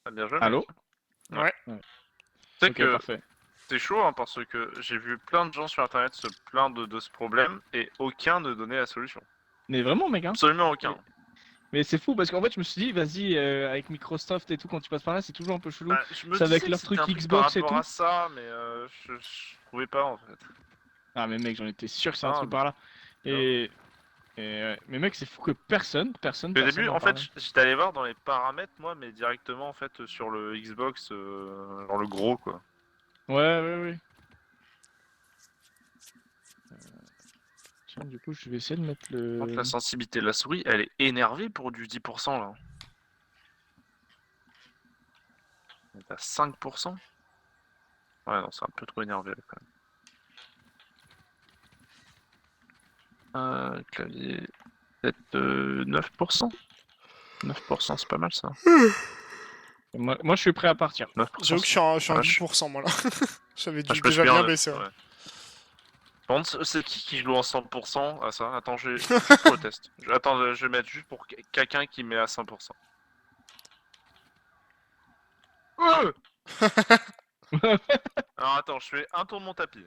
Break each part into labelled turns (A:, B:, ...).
A: Ah, bien joué,
B: Allô?
A: mec.
C: Ouais.
A: Tu sais
B: Ok,
A: que
B: parfait.
A: c'est chaud hein, parce que j'ai vu plein de gens sur internet se plaindre de ce problème et aucun ne donnait la solution.
B: Mais vraiment, mec, hein?
A: Absolument aucun.
B: Mais c'est fou parce qu'en fait, je me suis dit, vas-y, avec Microsoft et tout, quand tu passes par là, c'est toujours un peu chelou.
A: Bah, je me
B: C'est avec
A: disais que
B: leur
A: c'était
B: truc
A: un truc par
B: Xbox et
A: rapport
B: tout.
A: à ça, mais je trouvais pas en fait.
B: Ah, mais mec, j'en étais sûr que c'est un
A: Ah,
B: truc par là.
A: bien
B: Et. Mais mec, c'est fou que personne
A: Au début,
B: n'en
A: en fait,
B: parlait.
A: j'étais allé voir dans les paramètres, moi, mais directement en fait sur le Xbox, genre le gros quoi.
B: Ouais, ouais, ouais. Tiens, du coup, je vais essayer de mettre
A: Par contre,
B: le.
A: la sensibilité de la souris, elle est énervée pour du 10% là. On est à 5%. Ouais, non, c'est un peu trop énervé là, quand même. Clavier, peut-être 9%. 9%, c'est pas mal ça.
B: Moi, je suis prêt à partir.
A: 9%.
C: J'avoue que je suis en 10% moi là. J'avais
A: Ah,
C: dû
A: je me suis
C: déjà
A: mis
C: bien
A: en...
C: baisser.
A: Ouais. Par contre, c'est qui joue en 100% à ça? Attends, juste pour le test. Attends, je vais mettre juste pour quelqu'un qui met à 100%. Alors attends, je fais un tour de mon tapis.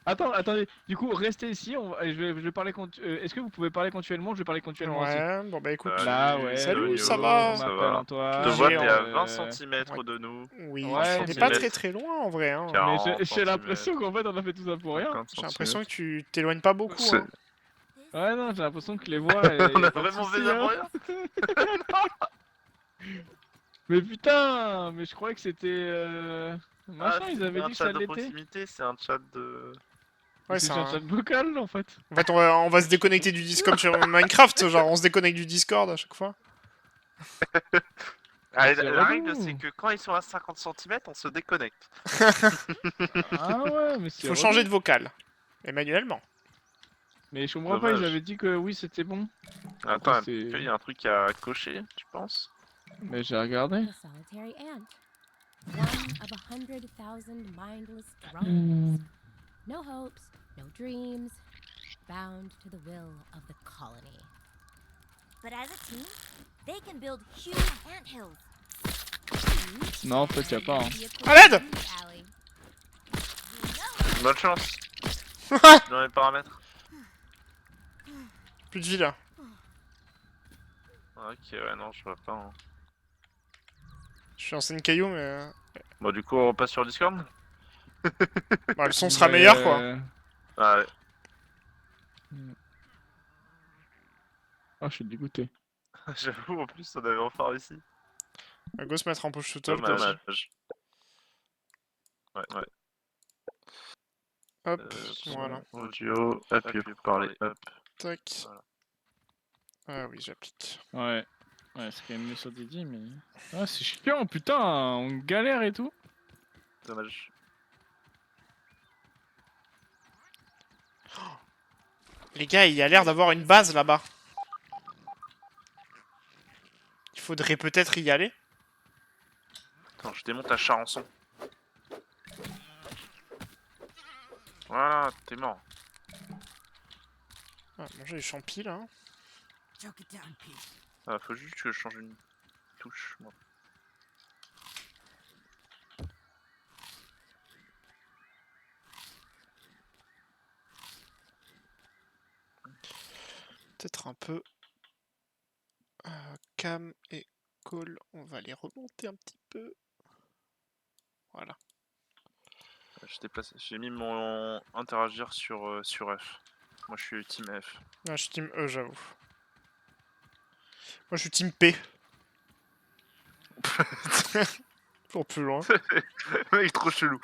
B: Attendez. Du coup, restez ici. je vais parler. Est-ce que vous pouvez parler continuellement? Je vais parler continuellement aussi.
C: Ouais, bon bah écoute.
B: Là,
A: Salut,
B: ouais,
C: Salut, ça
B: bonjour, on
C: va?
A: ça
B: m'appelle
A: va. Je te
B: Antoine.
A: vois,
C: J'ai
A: t'es à
C: en...
A: 20 cm
C: Ouais.
A: de nous.
C: Oui,
A: 30
B: Ouais,
C: t'es pas
A: cm,
C: très très loin en vrai. Hein.
B: mais
A: 40
B: j'ai
A: cm,
B: l'impression qu'en fait, on a fait tout ça pour rien.
A: 50
C: J'ai
A: cm.
C: l'impression que tu t'éloignes pas beaucoup. Hein.
B: Ouais, non, j'ai l'impression que les voix,
A: On
B: y
A: a
B: a pas de
A: vraiment fait
B: soucis,
A: ça
B: hein.
A: pour rien.
B: Mais putain, mais je croyais que c'était
A: Ah,
B: machin. Ils
A: c'est
B: avaient
A: un
B: dit que
A: chat
B: ça
A: de
B: l'était.
A: proximité, c'est un chat de...
B: Mais
C: Ouais,
B: c'est
C: c'est
B: sur un
C: un...
B: chat vocal en fait.
C: En fait, on va se déconnecter du Discord sur Minecraft. Genre, on se déconnecte du Discord à chaque fois.
A: Ah,
B: C'est
A: la règle, c'est
B: relou.
A: que quand ils sont à 50 cm, on se déconnecte.
B: Ah ouais, mais
C: Il
B: c'est
C: faut changer
B: relou.
C: de vocal. Et manuellement.
B: Mais je comprends pas. Ils
A: Dommage.
B: avaient dit que oui, c'était bon. Après,
A: Attends,
B: c'est.
A: il y a un truc à cocher, tu penses?
B: Mais j'ai regardé.
D: The solitary ant, one of 100,000 mindless drones.
B: Hmm.
D: No hopes, no dreams, bound to the will of the colony.
E: But as a team, they can build huge anthills.
B: Non, en fait, y a pas. Hein.
C: À l'aide!
A: Bonne chance. Dans les paramètres.
C: Plus de vie là.
A: Ok, ouais, non, je vois pas. Hein.
C: Je suis en scène caillou, mais.
A: Bon, du coup, on repasse sur Discord.
C: Bah, le son sera meilleur quoi.
A: Ah ouais.
B: Ah, je suis dégoûté.
A: J'avoue, en plus, on avait enfin réussi.
C: On va go se mettre en push to talk.
A: Dommage. Ouais.
C: Hop, voilà.
A: Audio, appuyez pour parler, hop.
C: Tac.
A: Voilà.
C: Ah oui, j'applique.
B: Ouais. Ouais, c'est quand même mieux sur Didi, mais. Ah, c'est chiant, putain, on galère et tout.
A: Dommage.
C: Les gars, il y a l'air d'avoir une base là-bas. Il faudrait peut-être y aller.
A: Attends, je démonte à Charançon. Voilà, t'es mort.
C: Ah, manger les champis là.
A: Ah, faut juste que je change une touche, moi.
C: Peut-être un peu. Cam et Call, on va les remonter un petit peu. Voilà.
A: Je déplace. J'ai mis mon interagir sur F. Moi, je suis team F.
C: Non, je suis team E, j'avoue. Moi, je suis team P. Pour plus loin.
A: Mec, trop chelou.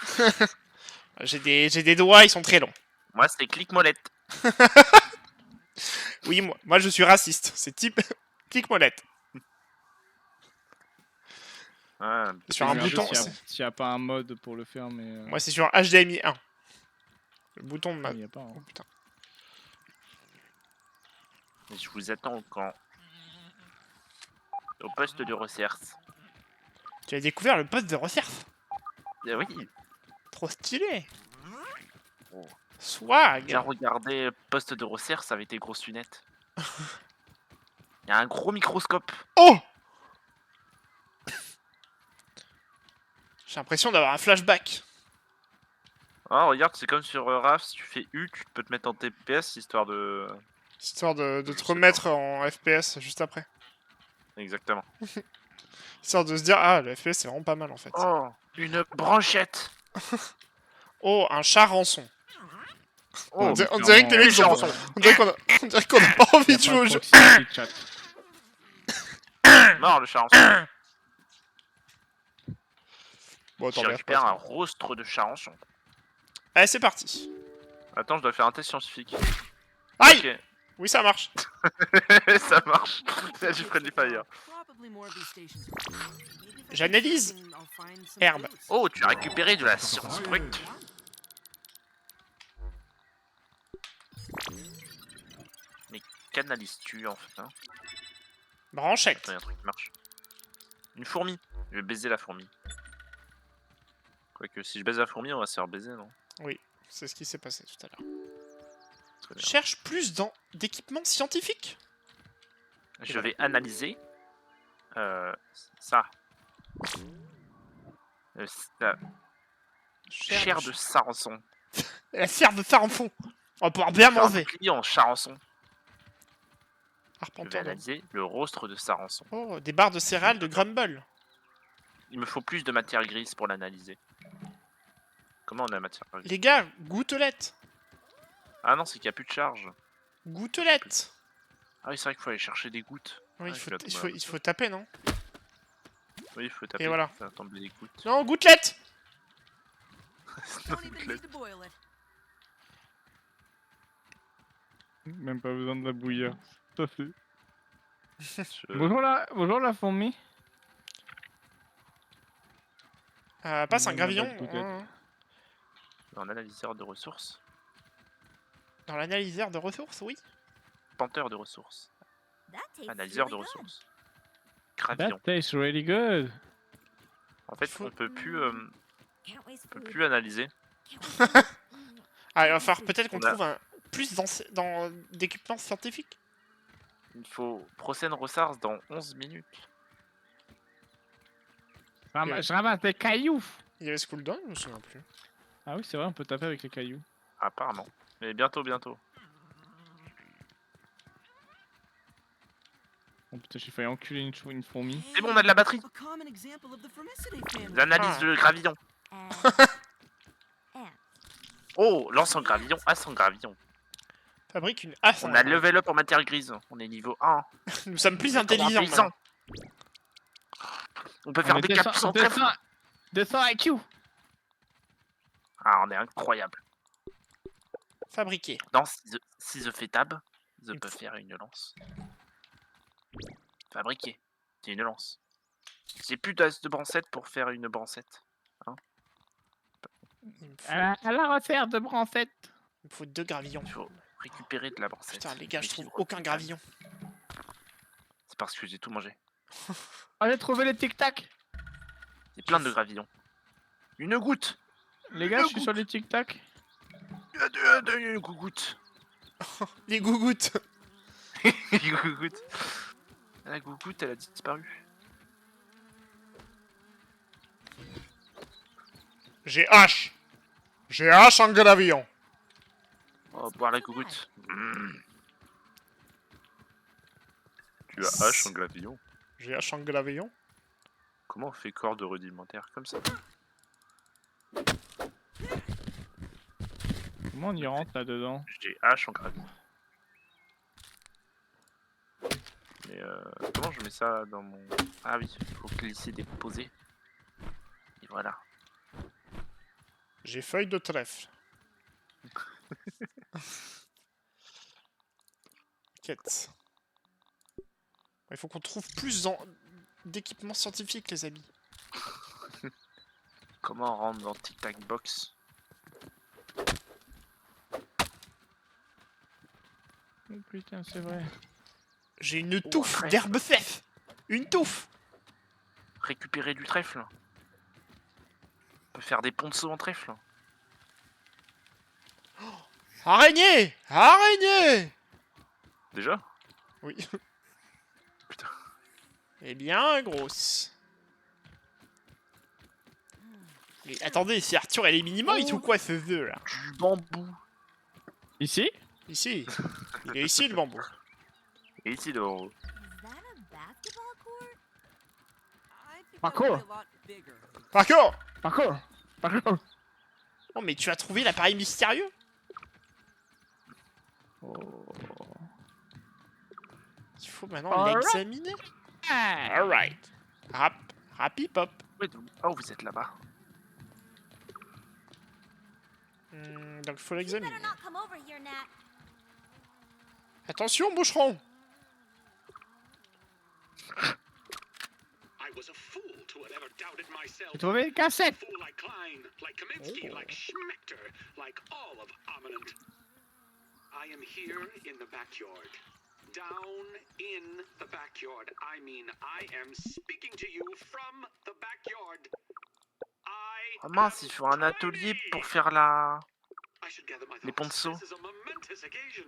C: J'ai des doigts, ils sont très longs.
A: Moi, c'est clic molette.
C: Oui, moi je suis raciste. C'est type clic molette.
A: Ouais,
C: Sur un
B: Merde,
C: bouton.
B: S'il y a pas un mode pour le faire, mais.
C: Moi, c'est sur HDMI 1. Le bouton de ma.
B: Il y a pas. Hein.
C: Oh putain.
A: mais je vous attends quand. Au poste de recherche.
C: Tu as découvert le poste de recherche.
A: Oui,
C: Trop stylé.
A: Oh.
C: Swag.
A: bien regardé poste de recherche avec tes grosses lunettes. Il y a un gros microscope.
C: Oh! J'ai l'impression d'avoir un flashback.
A: Ah, regarde, c'est comme sur RAF, si tu fais U, tu peux te mettre en TPS histoire de.
C: Histoire de
A: Je
C: te
A: sais
C: remettre en FPS juste après.
A: Exactement.
C: Histoire de se dire, ah, le FPS c'est vraiment pas mal en fait.
A: Oh, une branchette.
C: Oh, un charançon.
A: Oh,
C: On dirait que les mecs
A: clairement,
C: ont... On dirait qu'on a pas envie de jouer au jeu.
B: Chat.
A: mort le charançon.
C: Bon,
A: J'ai
C: attends,
A: récupéré un rostre de charançon.
C: Allez, c'est parti.
A: Attends, je dois faire un test scientifique.
C: Aïe!
A: Ok,
C: Oui, ça marche.
A: ça marche. Là, j'ai Friendly Fire.
C: J'analyse. Herbe.
A: Oh, tu as récupéré de la science brute. Mais qu'analyses-tu en fait, hein?
C: Branchette.
A: Attends, y a un truc qui marche. Une fourmi. Je vais baiser la fourmi. Quoique, si je baise la fourmi, on va se faire baiser, non?
C: Oui, c'est ce qui s'est passé tout à l'heure.
A: Très bien.
C: Cherche plus d'équipements scientifiques.
A: Je vais analyser ça. La chair de charançon.
C: La chair de charançon. On va pouvoir bien
A: Faire un
C: manger.
A: bouclier en charançon. Je vais
C: Arpenteur. d'homme.
A: analyser le rostre de charançon.
C: Oh, des barres de céréales de Grumble.
A: Il me faut plus de matière grise pour l'analyser. Comment on a la matière grise?
C: Les gars, gouttelette.
A: Ah non, c'est qu'il n'y a plus de charge.
C: Gouttelette.
A: Ah oui, c'est vrai qu'il faut aller chercher des gouttes.
C: Oui,
A: Ah,
C: il faut taper, non?
A: Oui, il faut taper.
C: Et voilà.
A: Ça tombe des gouttes.
C: Non, gouttelette.
B: Même pas besoin de la bouillir. Ça c'est.
A: Je-
B: Bonjour la fourmi.
C: Passe un
B: Non,
C: gravillon.
B: pas de gouttelette.
A: Un analyseur de ressources.
C: Dans l'analyseur de ressources, oui.
A: Panteur de ressources.
E: That tastes
A: Analyseur de
E: really good.
A: ressources. Gravillon.
B: That tastes really good.
A: En fait,
C: Faut-
A: on peut plus,
E: Can't waste
A: on peut
E: food.
A: plus analyser.
E: Can't waste food.
C: Ah, il va falloir peut-être qu'on
A: On a-
C: trouve plus d'équipements scientifiques.
A: Il faut procède Rossars dans 11 minutes.
B: Je ramasse des cailloux.
C: Il y avait ce cooldown, je me souviens plus.
B: Ah oui, c'est vrai, on peut taper avec les cailloux.
A: Apparemment. Mais bientôt, bientôt.
B: Oh putain, j'ai failli enculer une fourmi.
A: C'est bon, on a de la batterie. L'analyse
C: Ah.
A: de gravillon.
E: And ants.
A: Oh, lance en gravillon, as en gravillon.
C: Fabrique une hache.
A: On a level up en matière grise. On est niveau 1.
C: Nous sommes plus
A: Comment
C: intelligents.
A: intelligent.
C: maintenant.
A: On peut faire des capes sans trèfle.
B: Descends IQ.
A: Ah, on est incroyable.
C: Fabriquer.
A: Non, si je fais tab, je
C: Il
A: peux
C: faut-
A: faire une lance. Fabriquer. C'est une lance. J'ai plus de brancette pour faire une brancette.
C: Il me faut,
B: À la recherche de brancette.
C: il me faut 2 gravillons.
A: Il faut récupérer de la brancette.
C: Putain, les gars, je
A: Mais
C: trouve
A: c'est
C: aucun gravillon.
A: C'est parce que j'ai tout mangé.
B: Oh, j'ai trouvé les tic-tac.
A: J'ai plein de gravillons. Une goutte.
B: Les gars, je suis sur les tic-tac.
A: Une gougoute.
C: Les gougouttes.
A: Une gougoute. La gougoute, elle a disparu.
C: J'ai hache. J'ai hache en gravillon.
A: On va boire la gougoute. Tu as hache en gravillon.
C: J'ai hache en gravillon.
A: Comment on fait corde rudimentaire comme ça?
B: Comment on y rentre là-dedans?
A: J'ai hache en gravillon. Mais comment je mets ça dans mon... Ah oui, il faut glisser, déposer. Et voilà.
C: J'ai feuille de trèfle. Quête. Il faut qu'on trouve plus d'équipements scientifiques, les amis.
A: Comment on rentre dans Tic Tac Box?
B: Oh putain, c'est vrai.
C: J'ai une touffe
A: trèfle.
C: d'herbe sèche. Une touffe.
A: Récupérer du trèfle. On peut faire des ponceaux en trèfle.
C: Araignée. Araignée.
A: Déjà?
C: Oui. Eh bien, grosse. Mais attendez, c'est Arthur et les Minimoys ou quoi ce jeu là?
A: Du bambou.
B: Ici?
C: Ici. Il est ici le bambou.
A: Et ici, le bambou.
E: Is that a basketball court?
B: Parcours.
C: Parcours.
B: Parcours. Parcours.
C: Oh mais tu as trouvé l'appareil mystérieux?
B: Oh.
C: Il faut maintenant
B: Alright.
C: l'examiner. Alright. Rapi pop.
A: Oh, vous êtes là-bas.
C: Donc il faut
E: You
C: l'examiner.
E: better not come over here, Nat.
C: Attention, boucheron.
F: I was a fool to have ever doubted myself.
B: J'ai trouvé une cassette.
F: Fool like Klein, like Kaminsky, like Schmechter, like all of Ominent. I am here in the backyard. Down in the backyard. I mean, I am speaking to you from the backyard.
A: Oh mince, il faut un atelier pour faire
F: I should gather my
A: les
F: thoughts.
A: ponceaux.
F: This is a momentous occasion.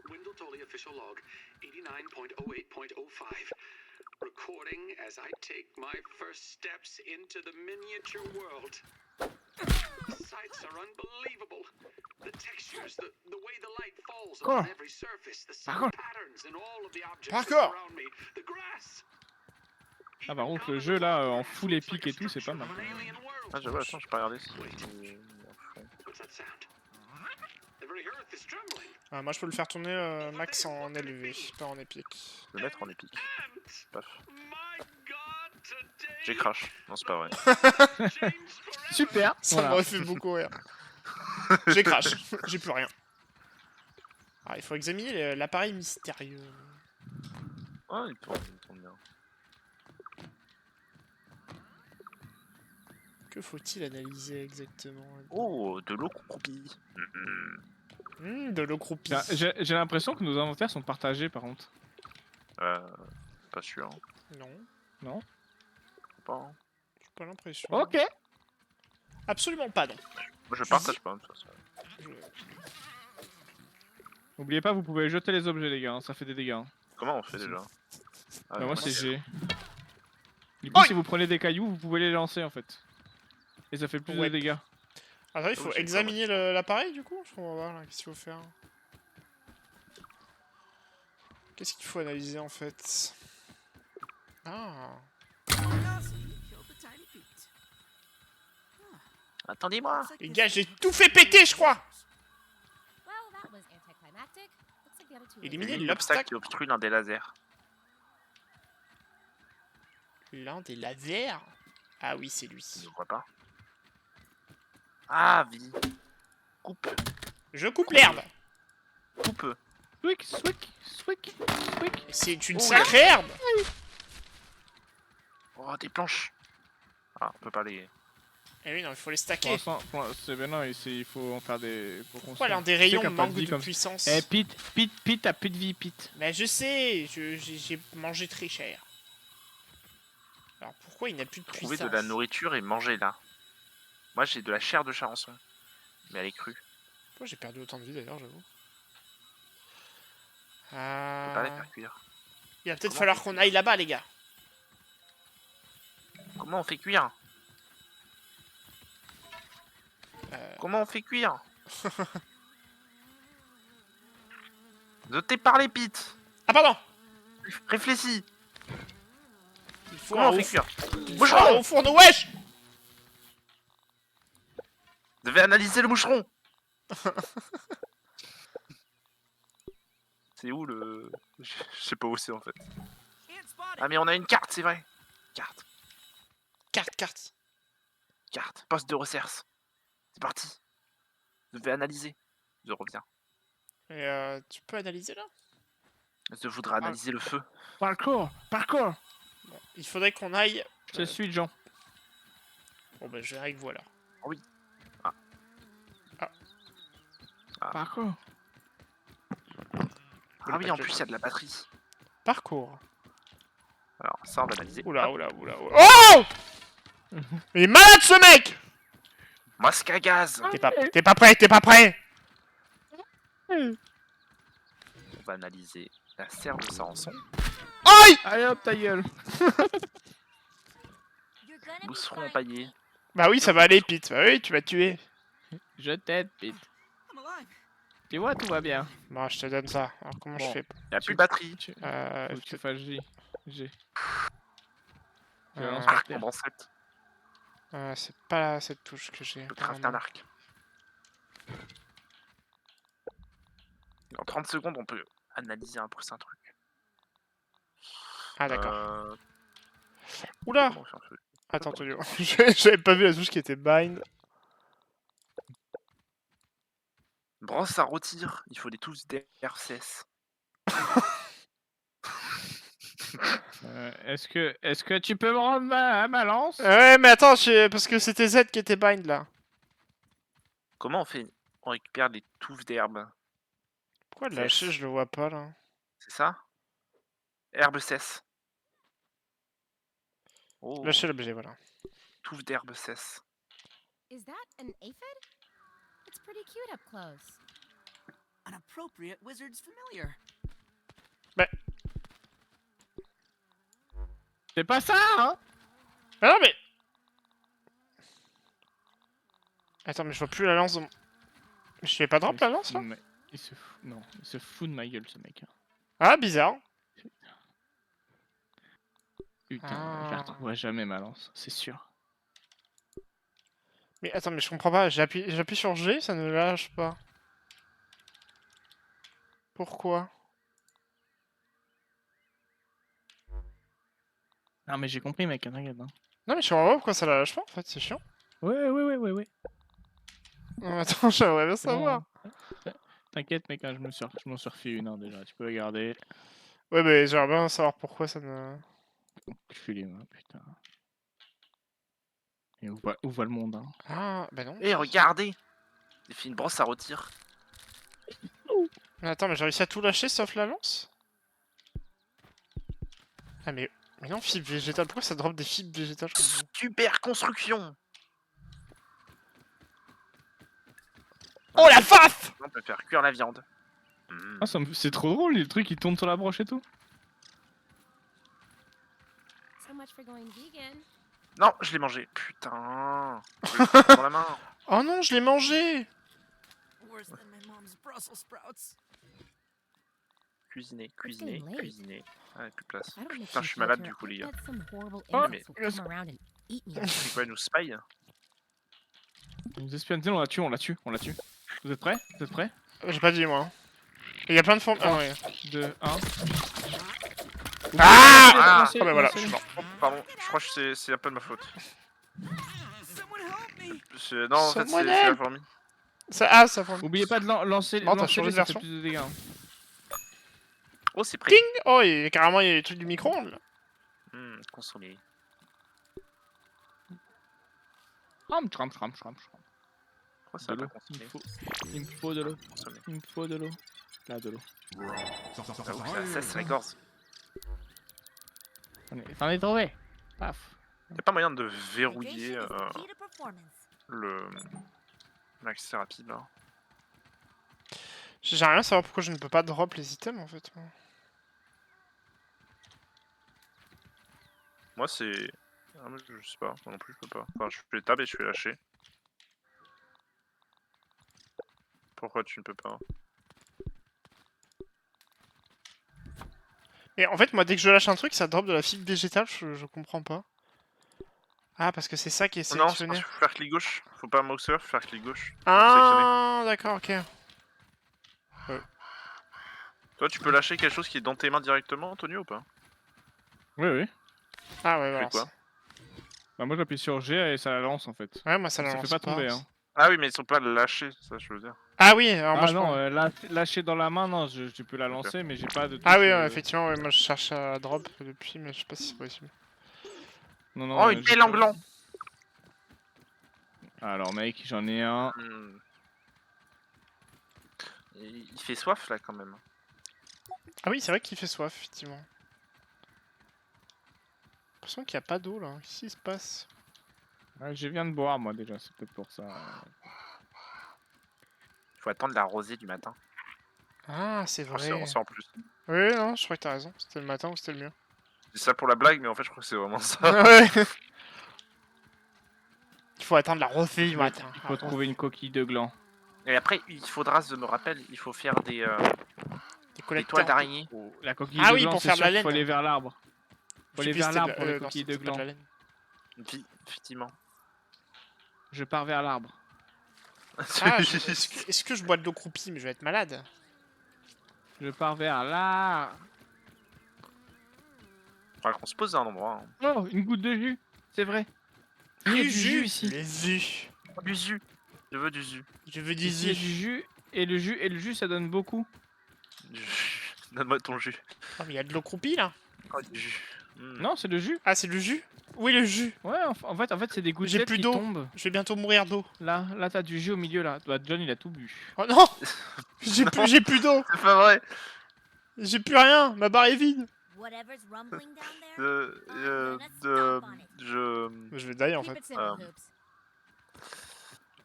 F: Wendell Tully official log 89.08.05. Recording as I take my first steps into the miniature world. The sights are unbelievable. The textures, the way the light falls on every surface, the sound patterns in all of the objects
C: Parkour.
F: around me, the grass.
B: Ah par contre le jeu là en full épique et tout c'est pas mal.
A: Ah, j'avoue, attends, j'ai pas regardé si.
F: What's that sound? The very earth is trembling.
C: Ah, moi je peux le faire tourner max en élevé, pas en épique.
A: Je vais le mettre en épique. Paf.
F: My God, today
A: J'ai crash. Non, c'est pas vrai.
F: changed forever.
B: Super.
C: Ça
B: Voilà.
C: m'aurait fait beaucoup rire. J'ai crash, j'ai plus rien. Ah, il faut examiner l'appareil mystérieux.
A: Ah, il tourne bien.
C: Que faut-il analyser exactement?
A: Oh, de l'eau croupie.
C: De l'eau croupie.
B: J'ai l'impression que nos inventaires sont partagés par contre.
A: Pas sûr.
C: Non,
A: Pas, hein.
C: j'ai pas l'impression.
B: Ok.
C: Absolument pas, non.
A: Moi, je partage pas, de toute façon.
B: N'oubliez pas, vous pouvez jeter les objets les gars, hein, ça fait des dégâts. Hein.
A: Comment on fait déjà? Ah,
B: Bah, moi c'est
A: c'est-
B: G. Du coup
C: Oi.
B: si vous prenez des cailloux, vous pouvez les lancer en fait. Et ça fait plus
C: Ouais.
B: de dégâts.
C: Attends, il faut
A: oui, c'est
C: examiner l'appareil du coup? On va voir là, qu'est-ce qu'il faut faire. Qu'est-ce qu'il faut analyser en fait? Ah.
A: Attendez-moi.
C: Les gars, j'ai tout fait péter, je crois!
D: Well, that was anticlimactic. Looks like the other two were
C: Éliminer
A: Élimine
C: l'obstacle.
A: l'obstacle qui obstrue l'un des lasers.
C: L'un des lasers? Ah oui, c'est lui.
A: Je ne vois pas. Ah, vie. Coupe.
C: Je coupe l'herbe!
A: Coupe.
B: Swick, swick, swick, swick.
C: C'est une
A: Oh,
C: sacrée herbe!
A: Oh, des planches. Ah, on peut pas les...
C: Eh oui, non, il faut les
B: Pour
C: stacker.
B: l'instant, c'est bien non, il faut en faire des... Pour
C: Pourquoi l'un
B: construire.
C: des
B: Tu sais
C: rayons
B: qu'à pas
C: manque
B: de vie
C: de
B: comme ça.
C: puissance?
B: Eh Pete, t'as plus de vie, Pete.
C: Mais je sais, j'ai mangé très cher. Alors pourquoi il n'a plus de
A: Trouver
C: puissance?
A: de la nourriture et manger là. Moi, j'ai de la chair de charançon. Mais elle est crue.
C: Pourquoi j'ai perdu autant de vie d'ailleurs, j'avoue?
A: On peut pas la faire cuire.
C: Il va peut-être
A: Comment
C: falloir qu'on aille là-bas, les gars.
A: Comment on fait cuire? Comment on fait cuire? Je t'ai parlé, Pete.
C: Ah pardon!
A: Réfléchis.
C: Il faut
A: Comment
C: un
A: on
C: haut
A: fait cuire?
C: il faut
A: Boucheron!
C: un haut fourneau, wesh!
A: Je devais analyser le moucheron. C'est où le... Je sais pas où c'est en fait. Ah mais on a une carte, c'est vrai. Carte. Carte. Poste de recherche. C'est parti. Je vais analyser. Je reviens.
C: Et tu peux analyser là?
A: Je voudrais analyser le feu.
B: Parcours, parcours.
C: Bon, il faudrait qu'on aille...
B: Je suis Jean.
C: Bon bah je vais avec vous alors.
B: Parcours.
A: Ah oui, en plus il y a de la batterie.
C: Parcours.
A: Alors ça on va analyser.
C: Oula,
A: Hop.
C: oula, oula, oula. Oh! Il est malade ce mec!
A: Masque à gaz.
C: T'es pas prêt!
A: On va analyser la serre de Sarançon.
C: Aïe!
B: Allez hop, ta gueule.
E: You're gonna be
A: Mousseron
E: fine,
A: empaillé.
C: Bah oui, ça va aller, Pete. Bah oui, tu m'as tué.
B: Je t'aide, Pete. Tu vois, tout va bien.
C: Bon, je te donne ça. Alors comment je
B: Bon.
C: fais?
A: Y'a plus de batterie.
B: Tu...
C: Euh,
B: Faut que tu fasses J. G. Tu la
C: Euh,
B: lances par
A: Arc
B: terre.
A: en brancette.
C: c'est pas cette touche que j'ai.
A: Je peux crafter un arc. En 30 secondes, on peut analyser un prochain truc.
C: Ah d'accord.
A: Comment
C: Oula!
A: on fait un truc
C: Attends, Tonio. J'avais pas vu la touche qui était bind.
A: Brosse à rôtir, il faut des touches d'RCS.
B: Est-ce que tu peux me rendre ma lance?
C: Ouais, mais attends, parce que c'était Z qui était bind là.
A: Comment on fait? On récupère des touffes d'herbe.
C: Pourquoi le
A: Yes.
C: lâcher, je le vois pas là?
A: C'est ça? Herbe cesse. Oh,
C: Lâcher l'objet, voilà.
A: touffes d'herbe cesse.
D: Is that an aphid? It's pretty cute up close.
G: An appropriate wizard's familiar.
B: C'est pas ça, hein?
C: Ah non, mais. Attends, mais je vois plus la lance. Je lui ai pas drop la lance là?
B: Il se fout... Non, il se fout de ma gueule, ce mec.
C: Ah, bizarre.
B: Putain,
C: Ah.
B: je la retrouverai jamais ma lance, c'est sûr.
C: Mais attends, mais je comprends pas. J'appuie sur G, ça ne lâche pas. Pourquoi?
B: Non, mais j'ai compris, mec, t'inquiète. Hein.
C: Non, mais je comprends pas pourquoi ça la lâche pas en fait, c'est chiant.
B: Ouais.
C: Non, attends, j'aimerais bien
B: C'est bon,
C: savoir.
B: hein. T'inquiète, mec, hein, je m'en suis refait une hein, déjà. Tu peux regarder.
C: Ouais, mais j'aimerais bien savoir pourquoi ça ne.
B: Enculé, moi, putain. Et où va le monde, hein?
C: Ah, bah non.
A: Eh, regardez! J'ai fait une brosse à rôtir.
C: Mais attends, mais j'ai réussi à tout lâcher sauf la lance? Ah, mais non, fibre végétale. Pourquoi ça drop des fibres végétales? Je comprends.
A: Super construction!
C: Oh la faf!
A: On peut faire cuire la viande.
B: Ah, c'est trop drôle, les trucs qui tournent sur la broche et tout.
D: So much for going vegan.
A: Non, je l'ai mangé. Putain! Je l'ai pris dans la main.
C: Oh non, je l'ai mangé!
G: Worse than my mom's Brussels sprouts.
A: Cuisiner. Ah, plus de place.
D: I don't make
A: Putain,
D: you
A: je suis
D: feel
A: malade
D: better.
A: du coup, les
D: I
A: gars.
D: bet some horrible
B: Oh,
D: insects
A: mais-
D: will come around and eat me.
A: C'est quoi, nous spy?
B: Ils nous espionnent, on la tue. Vous êtes prêts?
C: J'ai pas dit moi. Il y a plein de formes. Ah ouais.
B: 2, 1.
C: Ah bah voilà, je suis mort.
A: Oh, pardon, je crois que c'est un peu de ma faute.
G: Someone help me!
A: Non, en fait,
C: Someone
A: c'est la
C: help.
A: fourmi.
C: Ça forme.
B: Oubliez pas de lancer
C: Bon, t'as
B: lancer
C: changé
B: les
C: de
B: ça fait
C: version.
B: plus de dégâts. Hein.
A: Oh, c'est prêt.
C: Ting! Oh, et carrément, il y a les trucs du micro-ondes là.
A: Consommer.
B: Tram.
A: Pourquoi ça
B: De
A: va
B: l'eau.
A: pas consommer?
B: Il me faut de l'eau.
A: Consommer.
B: Il me faut de l'eau. Là, de l'eau.
A: J'avoue que ça cesse la gorge.
B: T'en es trouvé. Paf.
A: Y'a pas moyen de verrouiller
E: Hydration is the key to performance.
A: l'accès rapide là.
C: J'aimerais bien savoir pourquoi je ne peux pas drop les items en fait.
A: Moi, c'est. Ah, moi, je sais pas, moi non plus, je peux pas. Enfin, je fais tab et je fais lâcher. Pourquoi tu ne peux pas?
C: Et en fait, moi, dès que je lâche un truc, ça drop de la fibre végétale, je comprends pas. Ah, parce que c'est ça qui est
A: Non, c'est
C: sélectionné.
A: parce qu'il faut faire clic gauche. Faut pas moxer, faut faire clic gauche. Faut sélectionner.
C: Ah, d'accord, ok.
A: Toi, tu peux lâcher quelque chose qui est dans tes mains directement, Antonio, ou pas?
B: Oui.
C: Ah ouais,
A: Tu
C: voilà.
A: fais quoi?
B: Bah, moi, j'appuie sur G et ça la lance en fait.
C: Ouais, moi, ça
B: Ça
C: la
B: fait
C: lance
B: pas tomber. Hein.
A: Ah oui, mais ils sont pas lâchés, ça je veux dire.
C: Ah oui, alors moi,
B: Ah
C: je
B: non,
C: prends-
B: lâcher dans la main, non, je peux la lancer, mais j'ai pas de.
C: Ah
B: touche,
C: oui, effectivement, ouais, moi, je cherche à drop depuis, mais je sais pas si c'est possible.
B: Non,
A: Oh,
B: j'ai
A: une
B: pas-
A: belle anglant!
B: Alors, mec, j'en ai un.
A: Il fait soif là quand même.
C: Ah oui, c'est vrai qu'il fait soif, effectivement. J'ai l'impression qu'il n'y a pas d'eau là. Qu'est-ce qui se passe?
B: Ouais, je viens de boire, moi déjà, c'est peut-être pour ça.
A: Il faut attendre la rosée du matin.
C: Ah, c'est
A: On sait
C: vrai.
A: en plus.
C: Oui, non, je crois que t'as raison. C'était le matin ou c'était le mieux.
A: Je dis ça pour la blague, mais en fait, je crois que c'est vraiment ça.
C: Ouais. Il faut attendre la refait du matin.
B: Il faut trouver une coquille de gland.
A: Et après, il faudra, je me rappelle, il faut faire des
C: Des collecteurs.
A: toiles d'araignée.
B: La coquille
C: Ah
B: de
C: oui,
B: gland,
C: pour
B: c'est
C: faire de la
B: sûr qu'il faut
C: laine.
B: aller vers l'arbre. Faut aller vers l'arbre pour les
C: non,
B: coquilles de
C: c'était pas
B: gland.
C: la laine.
A: Effectivement.
B: Je pars vers l'arbre.
C: Ah, est-ce que je bois de l'eau croupie, mais je vais être malade.
B: Je pars vers là.
A: Faudra qu'on se pose à un endroit. Hein.
B: Oh, une goutte de jus. C'est vrai. Il y a du jus ici.
C: Les jus.
A: Du jus. Je veux du jus.
C: Je veux du
B: Ici, il y a
C: jus.
B: du jus. Et le jus, ça donne beaucoup.
A: Du jus. Donne-moi ton jus.
C: Oh, mais il y a de l'eau croupie là.
A: Oh, du jus.
B: Non, c'est le jus.
C: Ah, c'est le jus. Oui, le jus.
B: Ouais, en fait, c'est des gouttelettes
C: plus
B: qui
C: d'eau.
B: tombent.
C: Je vais bientôt mourir d'eau.
B: Là, t'as du jus au milieu là. Bah, John, il a tout bu.
C: Oh non. J'ai plus d'eau.
A: C'est pas vrai.
C: J'ai plus rien. Ma barre est vide.
E: Whatever's rumbling down there, I'm gonna
A: de,
E: stomp on it.
C: Je vais die en
D: Keep
C: fait.
D: it simple, Hoops.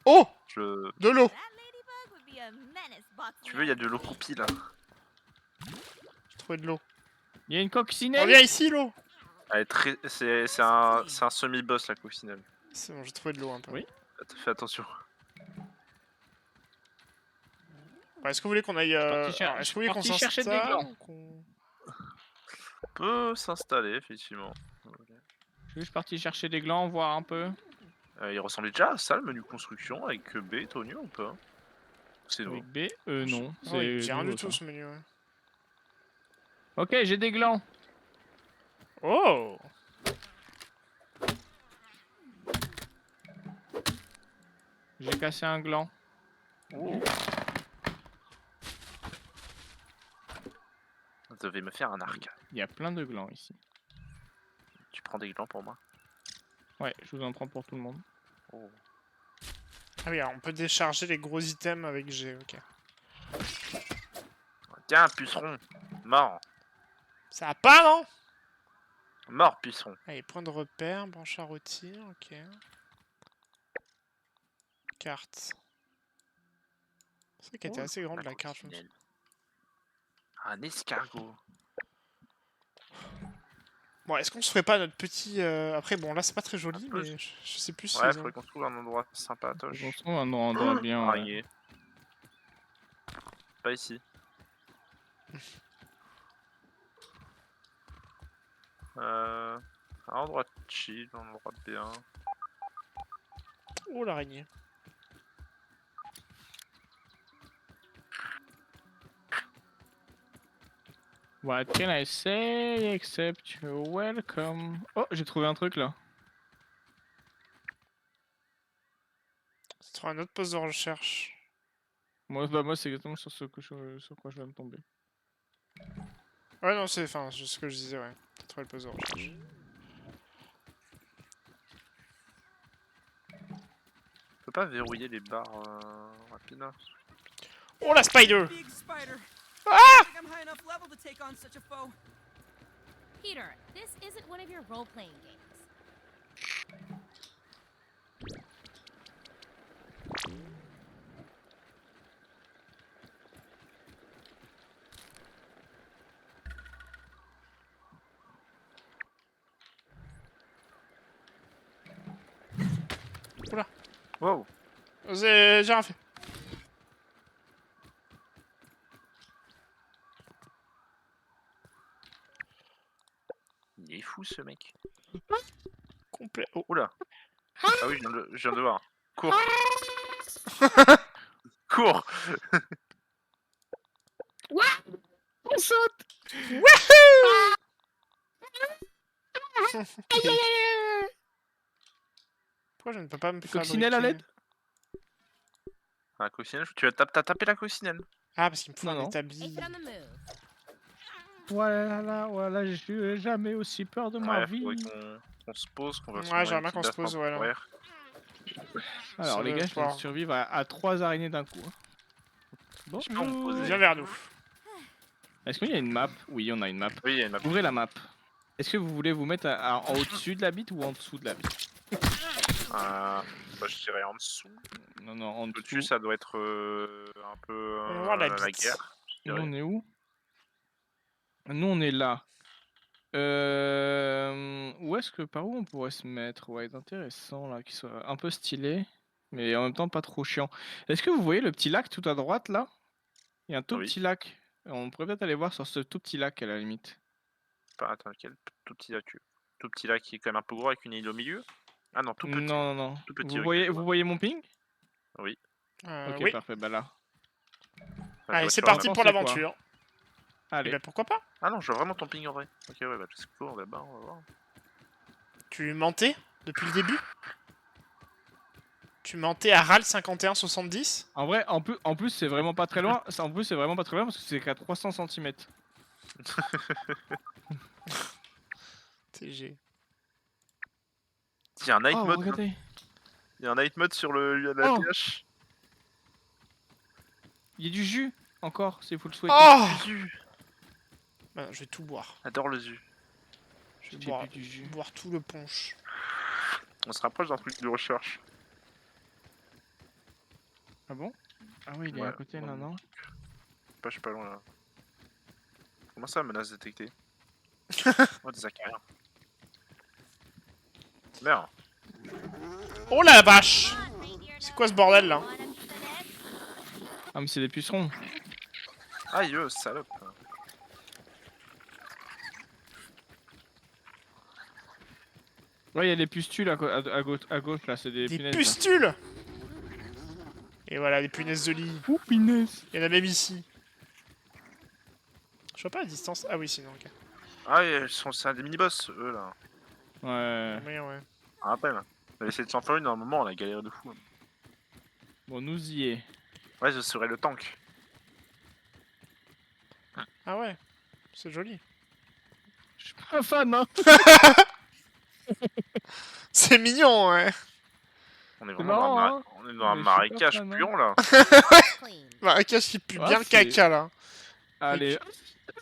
C: Oh,
A: je...
C: de l'eau.
E: That ladybug would be a menace boxing
A: Tu veux, il y a
E: out.
A: de l'eau croupie là.
C: J'ai trouvé de l'eau.
B: Il y a une coccinelle.
C: Reviens ici, l'eau.
A: Elle est très... C'est un semi-boss la coccinelle.
C: C'est bon, j'ai trouvé de l'eau un peu.
B: Oui.
A: Fais attention.
C: Ouais, est-ce que vous voulez qu'on aille. alors, est-ce que vous voulez qu'on
B: parti chercher des
C: s'installe
B: glands.
C: ou qu'on-
A: On peut s'installer, effectivement.
B: Je suis juste parti chercher des glands, voir un peu.
A: Il ressemblait déjà à ça, le menu construction, avec B, Tonio ou pas? C'est nouveau.
B: Avec B, non.
C: Oh, oui, j'ai rien du
B: nouveau,
C: tout
B: ça.
C: ce menu. Ouais.
B: Ok, j'ai des glands.
C: Oh.
B: J'ai cassé un gland.
A: On devait me faire un arc.
B: Il y a plein de glands ici.
A: Tu prends des glands pour moi?
B: Ouais, je vous en prends pour tout le monde.
A: Oh.
C: Ah oui, alors on peut décharger les gros items avec G. Ok.
A: Tiens, puceron! Mort!
C: Ça va pas, non?
A: Mort, puceron!
C: Allez, point de repère, branche à rôtir. Ok. Carte. C'est vrai qu'elle était assez grande la carte. Je me souviens.
A: Un escargot.
C: Bon, est-ce qu'on se ferait pas notre petit. Après, bon, là c'est pas très joli,
A: Un peu.
C: mais je sais plus si.
A: Ouais,
C: ils ont-
A: faudrait qu'on trouve un endroit sympatoche.
B: On se trouve un endroit bien.
A: Araignée. Pas ici. Un endroit chill, un endroit bien.
C: Oh, l'araignée.
B: What can I say except you're welcome? Oh, j'ai trouvé un truc là.
C: Ça sera un autre poste de recherche.
B: Moi c'est exactement sur sur quoi je viens de tomber.
C: Ouais, non, c'est ce que je disais, ouais. T'as trouvé le poste de recherche.
A: On peut pas verrouiller les barres rapides.
C: Oh, la spider!
G: Big spider.
C: Ah!
G: I think I'm high enough level to take on such a foe.
D: Peter, this isn't one of your role-playing games.
A: Wow!
C: J'ai rien fait.
A: Il est fou ce mec.
C: Complet. Oh.
A: Oula! Ah oui, je viens de voir. Cours! Cours!
B: On saute!
C: Pourquoi je ne peux pas me faire.
B: Coccinelle à l'aide?
A: La coccinelle, t'as tapé la coccinelle?
C: Ah, parce qu'il me faut
B: Non,
C: un
B: non.
C: établi.
D: Ace it on the move.
B: Voilà, j'ai jamais aussi peur de ma
A: Ouais,
B: vie.
A: faudrait qu'on se pose, qu'on va
C: Ouais, j'aimerais bien qu'on se pose, ouais, là.
B: Alors
C: Ça
B: les
C: va
B: gars, je viens
C: pouvoir-
B: de survivre à 3 araignées d'un coup. hein.
A: Je peux en
B: Bonjour.
A: poser.
C: Viens vers nous.
B: Est-ce qu'il y a une map? Oui, on a une map.
A: Oui, il y a une map.
B: Ouvrez la map. Est-ce que vous voulez vous mettre en au-dessus de la bite ou en dessous de la bite?
A: Bah, je dirais en dessous.
B: Non, en
A: Au-dessus,
B: dessous.
A: ça doit être un peu
C: On va voir la
A: la
C: bite.
A: guerre. je
B: Nous,
A: dirais.
B: on est où? Nous, on est là. Où est-ce que par où on pourrait se mettre? Ouais, c'est intéressant là, qui soit un peu stylé, mais en même temps pas trop chiant. Est-ce que vous voyez le petit lac tout à droite là? Il y a un tout
A: Oui.
B: petit lac. On pourrait peut-être aller voir sur ce tout petit lac à la limite.
A: Attends, quel tout petit lac? Tout petit lac qui est quand même un peu gros avec une île au milieu? Ah non, tout petit.
B: Non, non, non.
A: Tout petit,
B: Vous
A: ok,
B: voyez,
A: je
B: vous
A: vois.
B: voyez mon ping?
A: Oui.
B: Ok,
C: Oui.
B: parfait. Bah là.
A: Enfin, je
C: Allez,
A: vois
C: c'est
A: sur
C: parti
A: la map.
C: pour
B: Pensez quoi
C: l'aventure. Eh
B: Allez.
C: ben pourquoi pas?
A: Ah non, je vois vraiment ton ping en vrai. Ok, ouais, bah c'est cool, d'abord, on va voir.
C: Tu mentais depuis le début? Tu mentais à RAL 5170?
B: En vrai, en plus c'est vraiment pas très loin. En plus, c'est vraiment pas très loin parce que c'est qu'à 300 cm.
C: TG.
A: Il y a un night
B: Oh,
A: mode.
B: regardez.
A: Il y a un night mode sur la
B: Oh.
A: PH.
B: Il y a du jus encore, si vous le souhaitez.
C: Oh!
A: Zu.
C: Bah, je vais tout boire.
A: Adore le zu.
C: Je vais
B: J'ai
C: boire,
B: bu du jus.
C: boire tout le punch.
A: On se rapproche d'un truc de recherche.
B: Ah bon? Ah oui, il est
A: Ouais,
B: à côté là,
A: bon.
B: non?
A: Je suis pas loin là. Comment ça, menace détectée? Oh, des acariens. Merde.
C: Oh la vache! C'est quoi ce bordel là?
B: Ah mais c'est des pucerons.
A: Aïe, salope.
B: Ouais, il y a des pustules à gauche là, c'est des
C: Des
B: punaises.
C: pustules! Et voilà, des punaises de lit.
B: Oh, punaise!
C: Il y en a même ici. Je vois pas la distance. Ah oui, sinon, ok.
A: Ah, c'est un des mini-boss, eux là.
B: Ouais.
C: Oui, ouais.
A: On rappelle. On a essayé de s'en faire une à un moment, on a galéré de fou.
B: Bon, nous y est.
A: Ouais, je serai le tank.
C: Ah ouais, c'est joli.
B: Je suis pas un fan, hein!
C: C'est mignon, ouais.
A: On est
B: C'est
A: vraiment dans
B: marrant,
A: un, on est dans un
B: mais je suis pas
A: marécage
B: fan, hein.
A: puant là.
E: Clean.
C: Marécage qui pue
B: Ah,
C: bien le
B: c'est-
C: caca là.
B: Allez,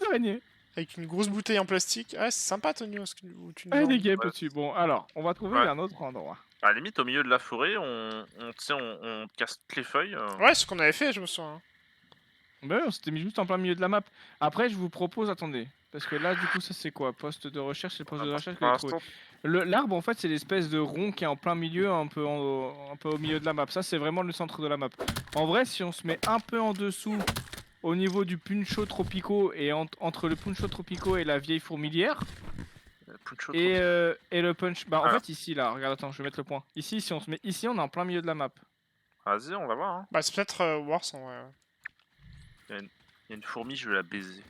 B: araignée.
C: Avec une grosse bouteille en plastique. Ah, c'est sympa, Tonio, où tu nous
B: Allez,
C: emmènes.
B: des guêpes
A: Ouais.
B: au-dessus. Bon, alors, on va trouver
A: Ouais.
B: un autre endroit.
A: À la limite, au milieu de la forêt, tu sais, on casse toutes les feuilles.
C: Ouais, c'est ce qu'on avait fait, je me souviens.
B: Bah, on s'était mis juste en plein milieu de la map. Après, je vous propose, attendez. Parce que là, du coup, ça c'est quoi? Poste de recherche, c'est le poste de recherche que
A: Pour
B: j'ai trouvé.
A: l'instant,
B: L'arbre, en fait, c'est l'espèce de rond qui est en plein milieu, un peu au milieu de la map. Ça, c'est vraiment le centre de la map. En vrai, si on se met un peu en dessous, au niveau du Puncho Tropico, et entre le Puncho Tropico et la vieille fourmilière,
A: Puncho
B: et le punch... Bah, en
A: Ah.
B: fait, ici, là, regarde, attends, je vais mettre le point. Ici, si on se met ici, on est en plein milieu de la map.
A: Vas-y, on va voir. Hein.
C: Bah, c'est peut-être Wars en vrai.
A: Il y a une fourmi, je vais la baiser.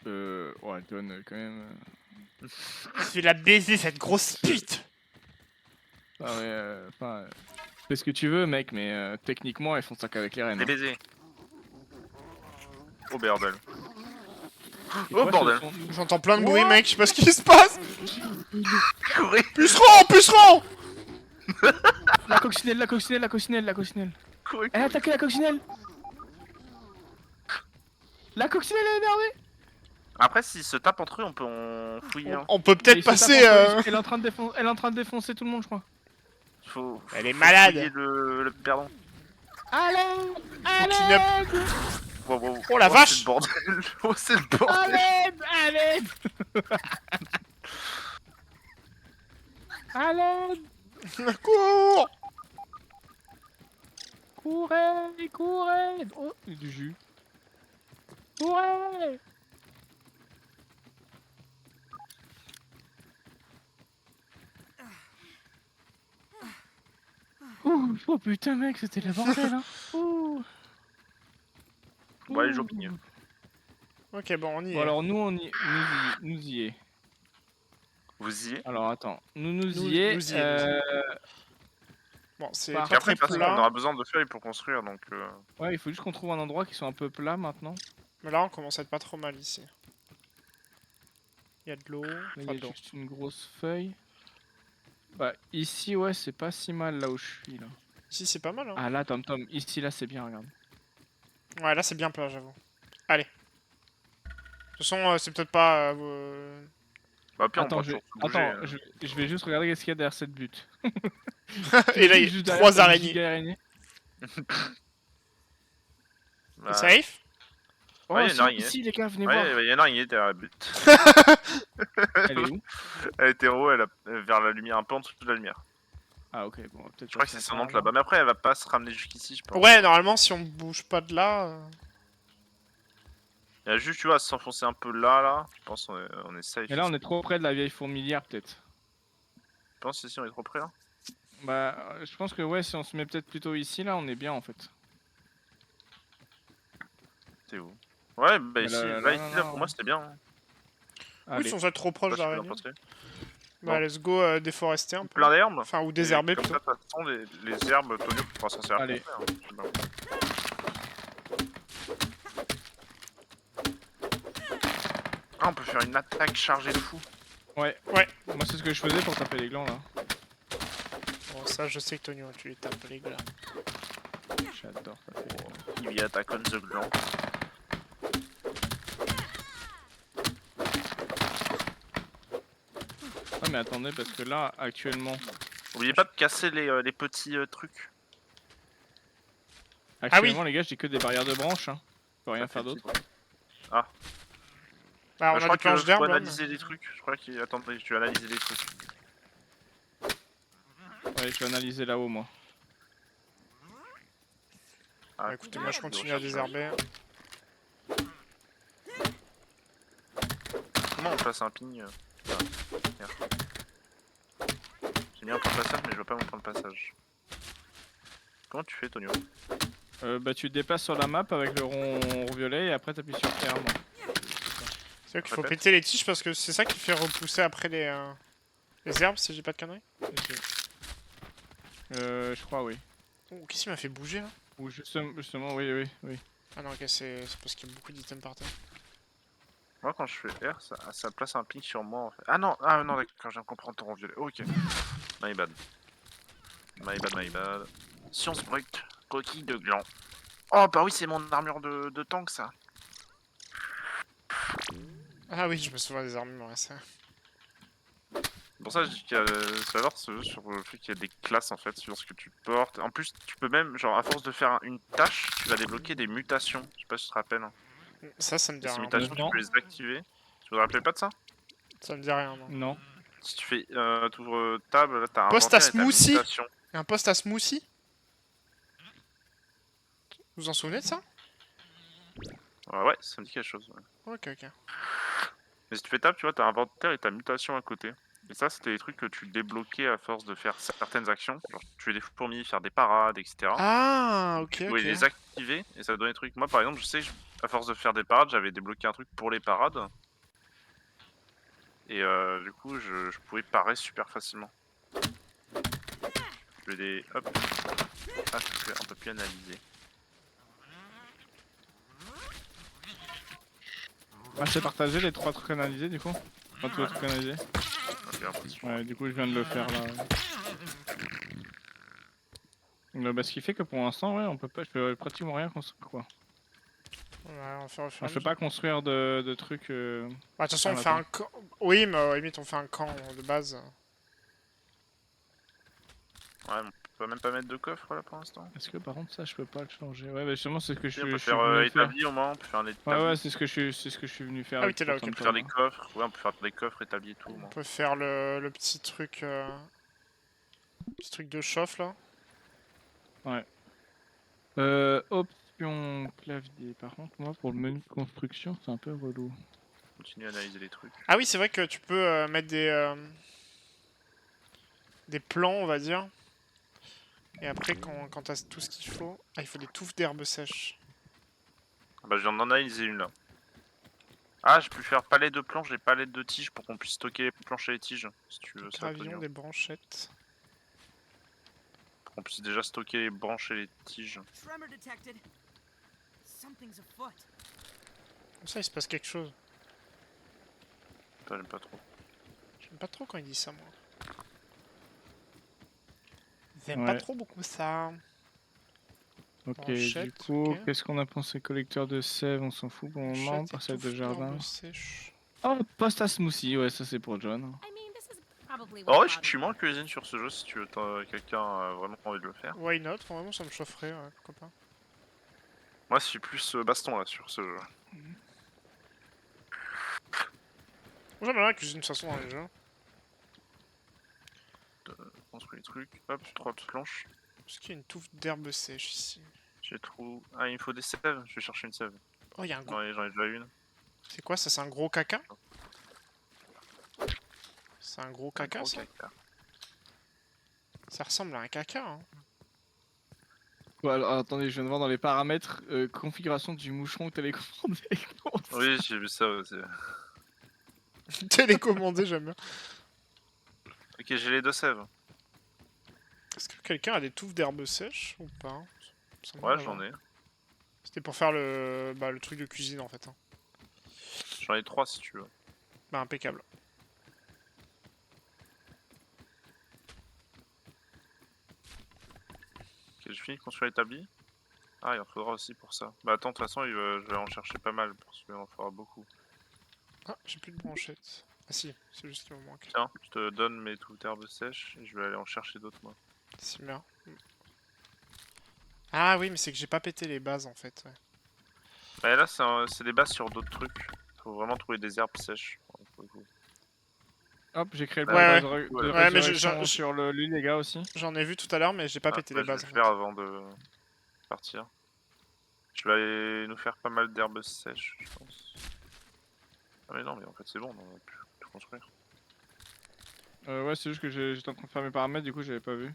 B: Ouais, elle donne quand même...
C: Je vais la baiser, cette grosse pute!
B: Ah ouais, fais ce que tu veux, mec, mais techniquement, elles font ça qu'avec les reines.
A: Les baiser. Oh bordel.
B: Et
A: Oh
B: toi,
A: bordel.
B: ce sont-
C: J'entends plein de bruit, mec, je sais pas ce qui se passe!
A: Courez,
C: Puceron! Puceron!
B: La coccinelle, la coccinelle, la coccinelle, la coccinelle.
A: courez.
B: Elle a attaqué la coccinelle. La coccinelle est énervée.
A: Après, s'ils se tapent entre eux, on peut en fouiller. Hein.
C: On peut
B: Mais
C: peut-être
B: il se tape
C: passer.
B: entre eux, Elle est en train de défoncer tout le monde, je crois.
C: Elle est
A: faut
C: malade.
A: fouiller le perdant.
B: Allez,
C: qu'il ne-
B: allez,
A: Wow, wow.
C: Oh la
A: C'est
C: vache.
A: le bordel. Oh, c'est le bordel.
B: allez, allez,
C: Cours!
B: courez, courez. Oh, il y a du jus. Courez. Ouh, oh putain mec, c'était le bordel hein. Ouh.
A: Bon, allez,
B: Ouh.
A: jogging.
C: Ok, bon, on y
B: Bon
C: est.
B: alors nous y est.
A: Vous y êtes.
B: Alors attends, nous
C: Nous-
B: y est.
C: nous y est. Bon, c'est
B: Par-
C: pas
A: Et après,
C: très
A: de toute façon, on
C: plat.
A: aura besoin de feuilles pour construire, donc...
B: Ouais, il faut juste qu'on trouve un endroit qui soit un peu plat maintenant.
C: Mais là, on commence à être pas trop mal ici. Il y a de l'eau.
B: Là,
C: Enfin,
B: il
C: de
B: y a
C: l'eau.
B: juste une grosse feuille. Bah ici ouais, c'est pas si mal là où je suis là.
C: Ici, c'est pas mal. Hein.
B: Ah là Tom, ici là c'est bien, regarde.
C: Ouais, là, c'est bien plat, j'avoue. Allez. De toute façon, c'est peut-être pas.
A: Bah, puis on
B: Attends,
A: peut
B: je,
A: toujours se bouger,
B: attends je vais juste regarder qu'est-ce qu'il y a derrière cette butte.
C: Et là, il y
B: Juste
C: a
B: derrière
C: 3
B: cette
C: araignées.
B: giga araignée.
A: Bah,
C: C'est safe?
B: Oh,
A: Ouais, il y a une
B: c'est
A: araignée.
B: ici, les gars, venez voir.
A: Ouais, il y en a une derrière la butte.
B: Elle est où?
A: Elle était en haut, vers la lumière, un peu en dessous de la lumière.
B: Ah, ok, bon, peut-être.
A: Je crois que c'est son oncle là-bas. Mais après, elle va pas se ramener jusqu'ici, je pense.
C: Ouais, normalement, si on bouge pas de là.
A: Il y a juste, tu vois, à s'enfoncer un peu là. Je pense on est safe.
B: Et là,
A: ici.
B: on est trop près de la vieille fourmilière, peut-être.
A: Je pense ici, on est trop près là.
B: Bah, je pense que ouais, si on se met peut-être plutôt ici, là, on est bien en fait.
A: T'es où? Ouais, bah
B: Là,
A: ici,
B: là, là,
A: là,
B: là,
A: ici,
B: là,
A: là,
B: là.
A: pour moi, c'était bien. Hein.
C: Oui,
B: Allez.
C: si on soit trop proche
A: Pas
C: de
A: si vous en
C: l'araignée.
A: pensez.
C: Bah,
A: Bon.
C: let's go déforester un peu.
A: Plein d'herbes.
C: Enfin, ou
A: Et
C: désherber
A: comme
C: plutôt.
A: ça, de toute façon, les herbes, Tonio pourra s'en servir.
B: Allez.
A: pour faire, hein. Ah, on peut faire une attaque chargée de fou.
B: Ouais.
C: Ouais.
B: Moi, c'est ce que je faisais pour taper les glands là.
C: Bon, ça, je sais que Tonio, tu les tapes les gars.
B: J'adore taper les glands.
A: Il y attaque on the gland.
B: Ah, mais attendez, parce que là, actuellement.
A: Oubliez pas de casser les petits trucs.
B: Actuellement, les gars, j'ai que des barrières de branches. Hein. Je peux rien
A: Ça
B: faire
A: fait
B: d'autre.
A: petit. Ah.
C: Bah, on
A: je
C: a
A: crois
C: des planches
A: que
C: d'herbe
A: faut
C: là.
A: analyser les trucs. Je crois qu'il... Attendez, je vais analyser les trucs.
B: Ouais, je vais analyser là-haut, moi.
A: Ah,
C: Bah, écoutez, moi je continue à désherber.
A: Comment on place un ping J'ai mis un point de passage, mais je vois pas mon point de passage. Comment tu fais, Tonio?
B: Bah, tu te déplaces sur la map avec le rond violet et après t'appuies sur R. moi.
C: C'est vrai qu'il faut
A: Répète.
C: péter les tiges parce que c'est ça qui fait repousser après les herbes, si j'ai pas de conneries.
B: Je crois, oui.
C: Oh, qu'est-ce qui m'a fait bouger là?
B: Ou justement, oui.
C: Ah non, ok, c'est parce qu'il y a beaucoup d'items par terre.
A: Moi, quand je fais R, ça place un ping sur moi en fait. Ah non, d'accord, je viens de comprendre ton rond violet. Ok. My bad. My bad. Science brute, coquille de gland. Oh bah oui, c'est mon armure de tank ça.
C: Ah oui, je me souviens des armements, ouais, ça.
A: C'est pour ça que je dis qu'il y a alors sur le fait qu'il y a des classes en fait sur ce que tu portes. En plus, tu peux même, genre à force de faire une tâche, tu vas débloquer des mutations. Je sais pas si tu te rappelles.
C: Ça me dit
A: Et ces
C: rien.
A: mutations, tu
B: Non.
A: peux les activer. Tu te rappelles pas de ça?
C: Ça me dit rien, non.
B: Non.
A: Si tu fais t'ouvres table, là t'as un
C: Poste à
A: inventaire et t'as
C: smoothie.
A: mutation.
C: Et un poste à smoothie? Vous vous en souvenez de ça?
A: Ouais, ça me dit quelque chose. Ouais.
C: Ok, ok.
A: Mais si tu fais table, tu vois, t'as inventaire et t'as mutation à côté. Et ça, c'était des trucs que tu débloquais à force de faire certaines actions. Genre tuer des fourmis, faire des parades, etc.
C: Ah, ok,
A: Tu
C: ok.
A: pouvais les activer et ça donnait des trucs. Moi, par exemple, je sais que à force de faire des parades, j'avais débloqué un truc pour les parades. Et du coup, je pouvais parer super facilement. Je vais les... Hop. Ah, un peu plus analyser.
B: Ah, c'est partagé les 3 trucs analysés du coup. Enfin, tous les trucs analysés.
A: Ok, un petit
B: Ouais, du coup, je viens de le faire là. Bah, ce qui fait que pour l'instant, ouais, on peut pas, je peux pratiquement rien construire quoi.
C: Ouais, on va faire au fur et
B: Enfin,
C: à
B: je peux
C: mesure.
B: pas construire de trucs.
C: Bah, de toute façon, on
B: Ah,
C: fait un camp. Oui, mais limite, on fait un camp de base.
A: Ouais, on peut même pas mettre de coffre là pour l'instant.
B: Est-ce que par contre, ça, je peux pas le changer? Ouais, bah justement, c'est ce que
A: On peut
B: je suis
A: faire
B: venu faire.
A: établi au moins, on peut faire un établi.
B: Ouais, c'est ce que je suis venu faire.
C: Ah oui,
B: avec
C: t'es là,
B: Phantom
C: ok.
A: On peut faire
B: Tom,
A: des coffres, ouais, on peut faire des coffres établis et tout.
C: On
A: Moi.
C: peut faire le petit truc. Petit truc de chauffe là.
B: hein. Option clavier. Par contre, moi, pour le menu de construction, c'est un peu relou.
A: Continue à analyser les trucs.
C: Ah oui, c'est vrai que tu peux mettre des plants, on va dire. Et après, quand t'as tout ce qu'il faut... Ah, il faut des touffes d'herbes sèches.
A: Bah, je viens d'en analyser une là. Ah, je peux faire palette de planches et palette de tiges pour qu'on puisse stocker les planches et les tiges. Si tu veux ça,
C: Gravillon,
A: Tonio.
C: des branchettes.
A: Pour qu'on puisse déjà stocker les branches et les tiges.
G: Tremor detected. Something's afoot.
C: Comme ça, il se passe quelque chose.
A: Ça, j'aime pas trop.
C: J'aime pas trop quand il dit ça, moi. J'aime
B: Ouais.
C: pas trop beaucoup ça.
B: Ok,
C: Branchette,
B: du coup,
C: ok.
B: qu'est-ce qu'on a pensé? Collecteur de sève, on s'en fout pour le moment.
C: Branchettes et
B: Parcelle de
C: touffes
B: jardin.
C: d'herbes sèches.
B: Oh, poste à smoothie, ouais, ça c'est pour John.
D: I mean, this is probably
A: Oh,
D: what
A: ouais, je
D: Bobby
A: suis moins
D: wanted.
A: cuisine sur ce jeu si tu veux, quelqu'un a vraiment envie de le faire.
C: Why not? Vraiment, ça me chaufferait, ouais, pourquoi pas.
A: Moi, je suis plus baston là sur ce jeu.
C: J'aime bien la cuisine de toute façon dans les jeux.
A: Construis les trucs. Hop, 3 planches.
C: Est-ce qu'il y a une touffe d'herbe sèche ici?
A: J'ai trop. Ah, il me faut des sèves. Je vais chercher une sève.
C: Oh, il y a un gros...
A: J'en ai déjà une.
C: C'est quoi ça? C'est un gros caca? C'est un gros caca
A: Gros
C: ça?
A: caca.
C: Ça ressemble à un caca, hein.
B: Ouais, alors, attendez, je viens de voir dans les paramètres configuration du moucheron télécommandé.
A: Oui, j'ai vu ça aussi.
C: Télécommandé, j'aime bien.
A: Ok, j'ai les 2 sèves.
C: Est-ce que quelqu'un a des touffes d'herbe sèche ou pas? Ça me
A: Ouais,
C: demande
A: j'en
C: d'avoir.
A: ai.
C: C'était pour faire le... Bah, le truc de cuisine en fait. Hein.
A: J'en ai 3 si tu veux.
C: Bah, impeccable.
A: Ok, j'ai fini de construire l'établi. Ah, il en faudra aussi pour ça. Bah attends, de toute façon, je vais en chercher pas mal parce qu'il en faudra beaucoup.
C: Ah, j'ai plus de branchettes. Ah si, c'est juste qu'il me manque.
A: Tiens, je te donne mes touffes d'herbes sèches et je vais aller en chercher d'autres moi.
C: C'est bien. Ah oui, mais c'est que j'ai pas pété les bases en fait. Ouais.
A: Bah là, c'est des bases sur d'autres trucs. Faut vraiment trouver des herbes sèches. pour le coup.
B: Hop, j'ai créé le
A: Ouais,
B: point
A: ouais.
B: de
A: Ouais,
C: mais
B: résurrection sur lui, les gars aussi.
C: J'en ai vu tout à l'heure, mais j'ai pas
A: Ah,
C: pété
A: bah,
C: les
A: je vais
C: bases.
A: le
C: En
A: faire
C: fait.
A: avant de partir. Je vais aller nous faire pas mal d'herbes sèches, je pense. Ah mais non, mais en fait c'est bon, on va plus tout construire.
B: Ouais, c'est juste que j'étais en train de faire mes paramètres, du coup j'avais pas vu.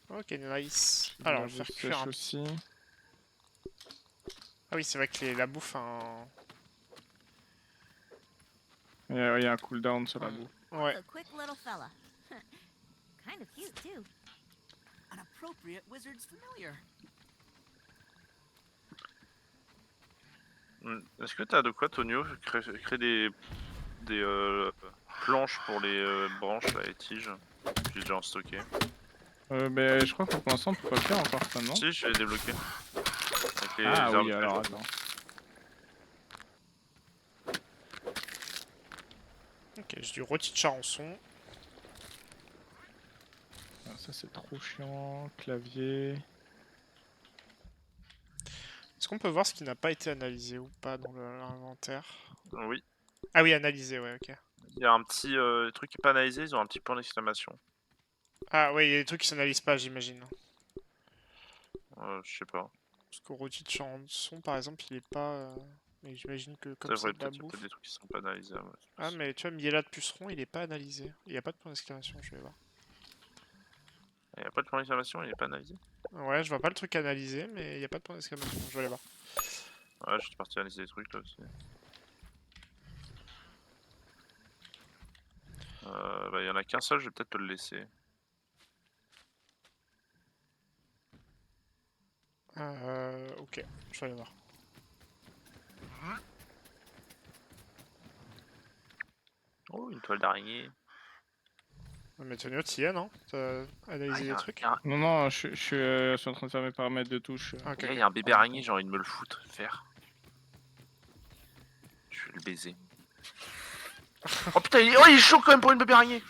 C: Ok, nice. Alors, je vais faire cuire un...
B: aussi.
C: Ah oui, c'est vrai que la bouffe un...
B: Il y a un cooldown sur la bouffe.
C: Ouais.
E: A quick little fella. Kind of cute, too.
G: An appropriate wizard's familiar.
A: Est-ce que t'as de quoi, Tonio, créer des planches pour les branches, là, les tiges? J'ai déjà en stocké.
B: Mais je crois que pour l'instant on peut pas le faire encore ça, non?
A: Si, je l'ai débloqué. Avec les
B: Ah
A: arbres
B: oui,
A: que
B: alors
A: j'ai.
B: attends.
C: Ok, j'ai du rôti de charançon.
B: Ah, ça c'est trop chiant, clavier.
C: Est-ce qu'on peut voir ce qui n'a pas été analysé ou pas dans l'inventaire?
A: Oui.
C: Ah oui, analysé, ouais, ok.
A: Il y a un petit truc qui est pas analysé, ils ont un petit point d'exclamation.
C: Ah oui, il y a des trucs qui s'analysent pas, j'imagine.
A: Je sais pas.
C: Parce qu'au rôti de chanson, par exemple, il est pas... Mais j'imagine que
A: C'est
C: comme
A: vrai,
C: c'est de la
A: peut-être
C: bouffe...
A: des trucs qui sont pas analysés. Ouais,
C: Ah, mais tu vois, Miela de puceron, il est pas analysé. Il y a pas de point d'exclamation, je vais voir.
A: Il y a pas de point d'exclamation, il est pas analysé.
C: Ouais, je vois pas le truc analysé, mais il y a pas de point d'exclamation, je vais aller voir.
A: Ouais, j'étais parti analyser des trucs là aussi. Bah, il y en a qu'un seul, je vais peut-être te le laisser.
C: Ok, je vais aller voir.
A: Oh, une toile d'araignée.
C: Mais Tonio, t'y es, non? T'as analysé des trucs?
B: Non, non, je suis en train de faire mes paramètres de touche.
C: Ah, ok,
A: Il
C: ok.
A: y a un bébé araignée, j'ai envie de me le foutre, faire. Je vais le baiser. Oh putain, il est chaud quand même pour une bébé araignée.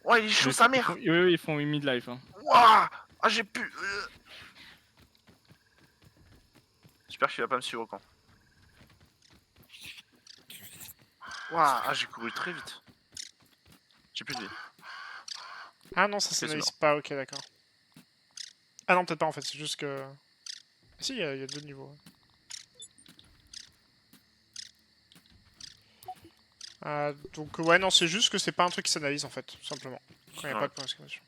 A: Ouais, il est chaud sa mère.
B: Oui, ils font mid-life. Hein.
A: Wouah. Ah, j'ai pu. J'espère qu'il va pas me suivre au camp. Wouah, ah, j'ai couru très vite. J'ai plus de vie.
C: Ah non, ça
A: c'est
C: s'analyse pas, ok, d'accord. Ah non, peut-être pas en fait, c'est juste que... Si, il y a deux niveaux. Donc ouais, non, c'est juste que c'est pas un truc qui s'analyse en fait, tout simplement. Quand il n'y a pas de point d'exclamation.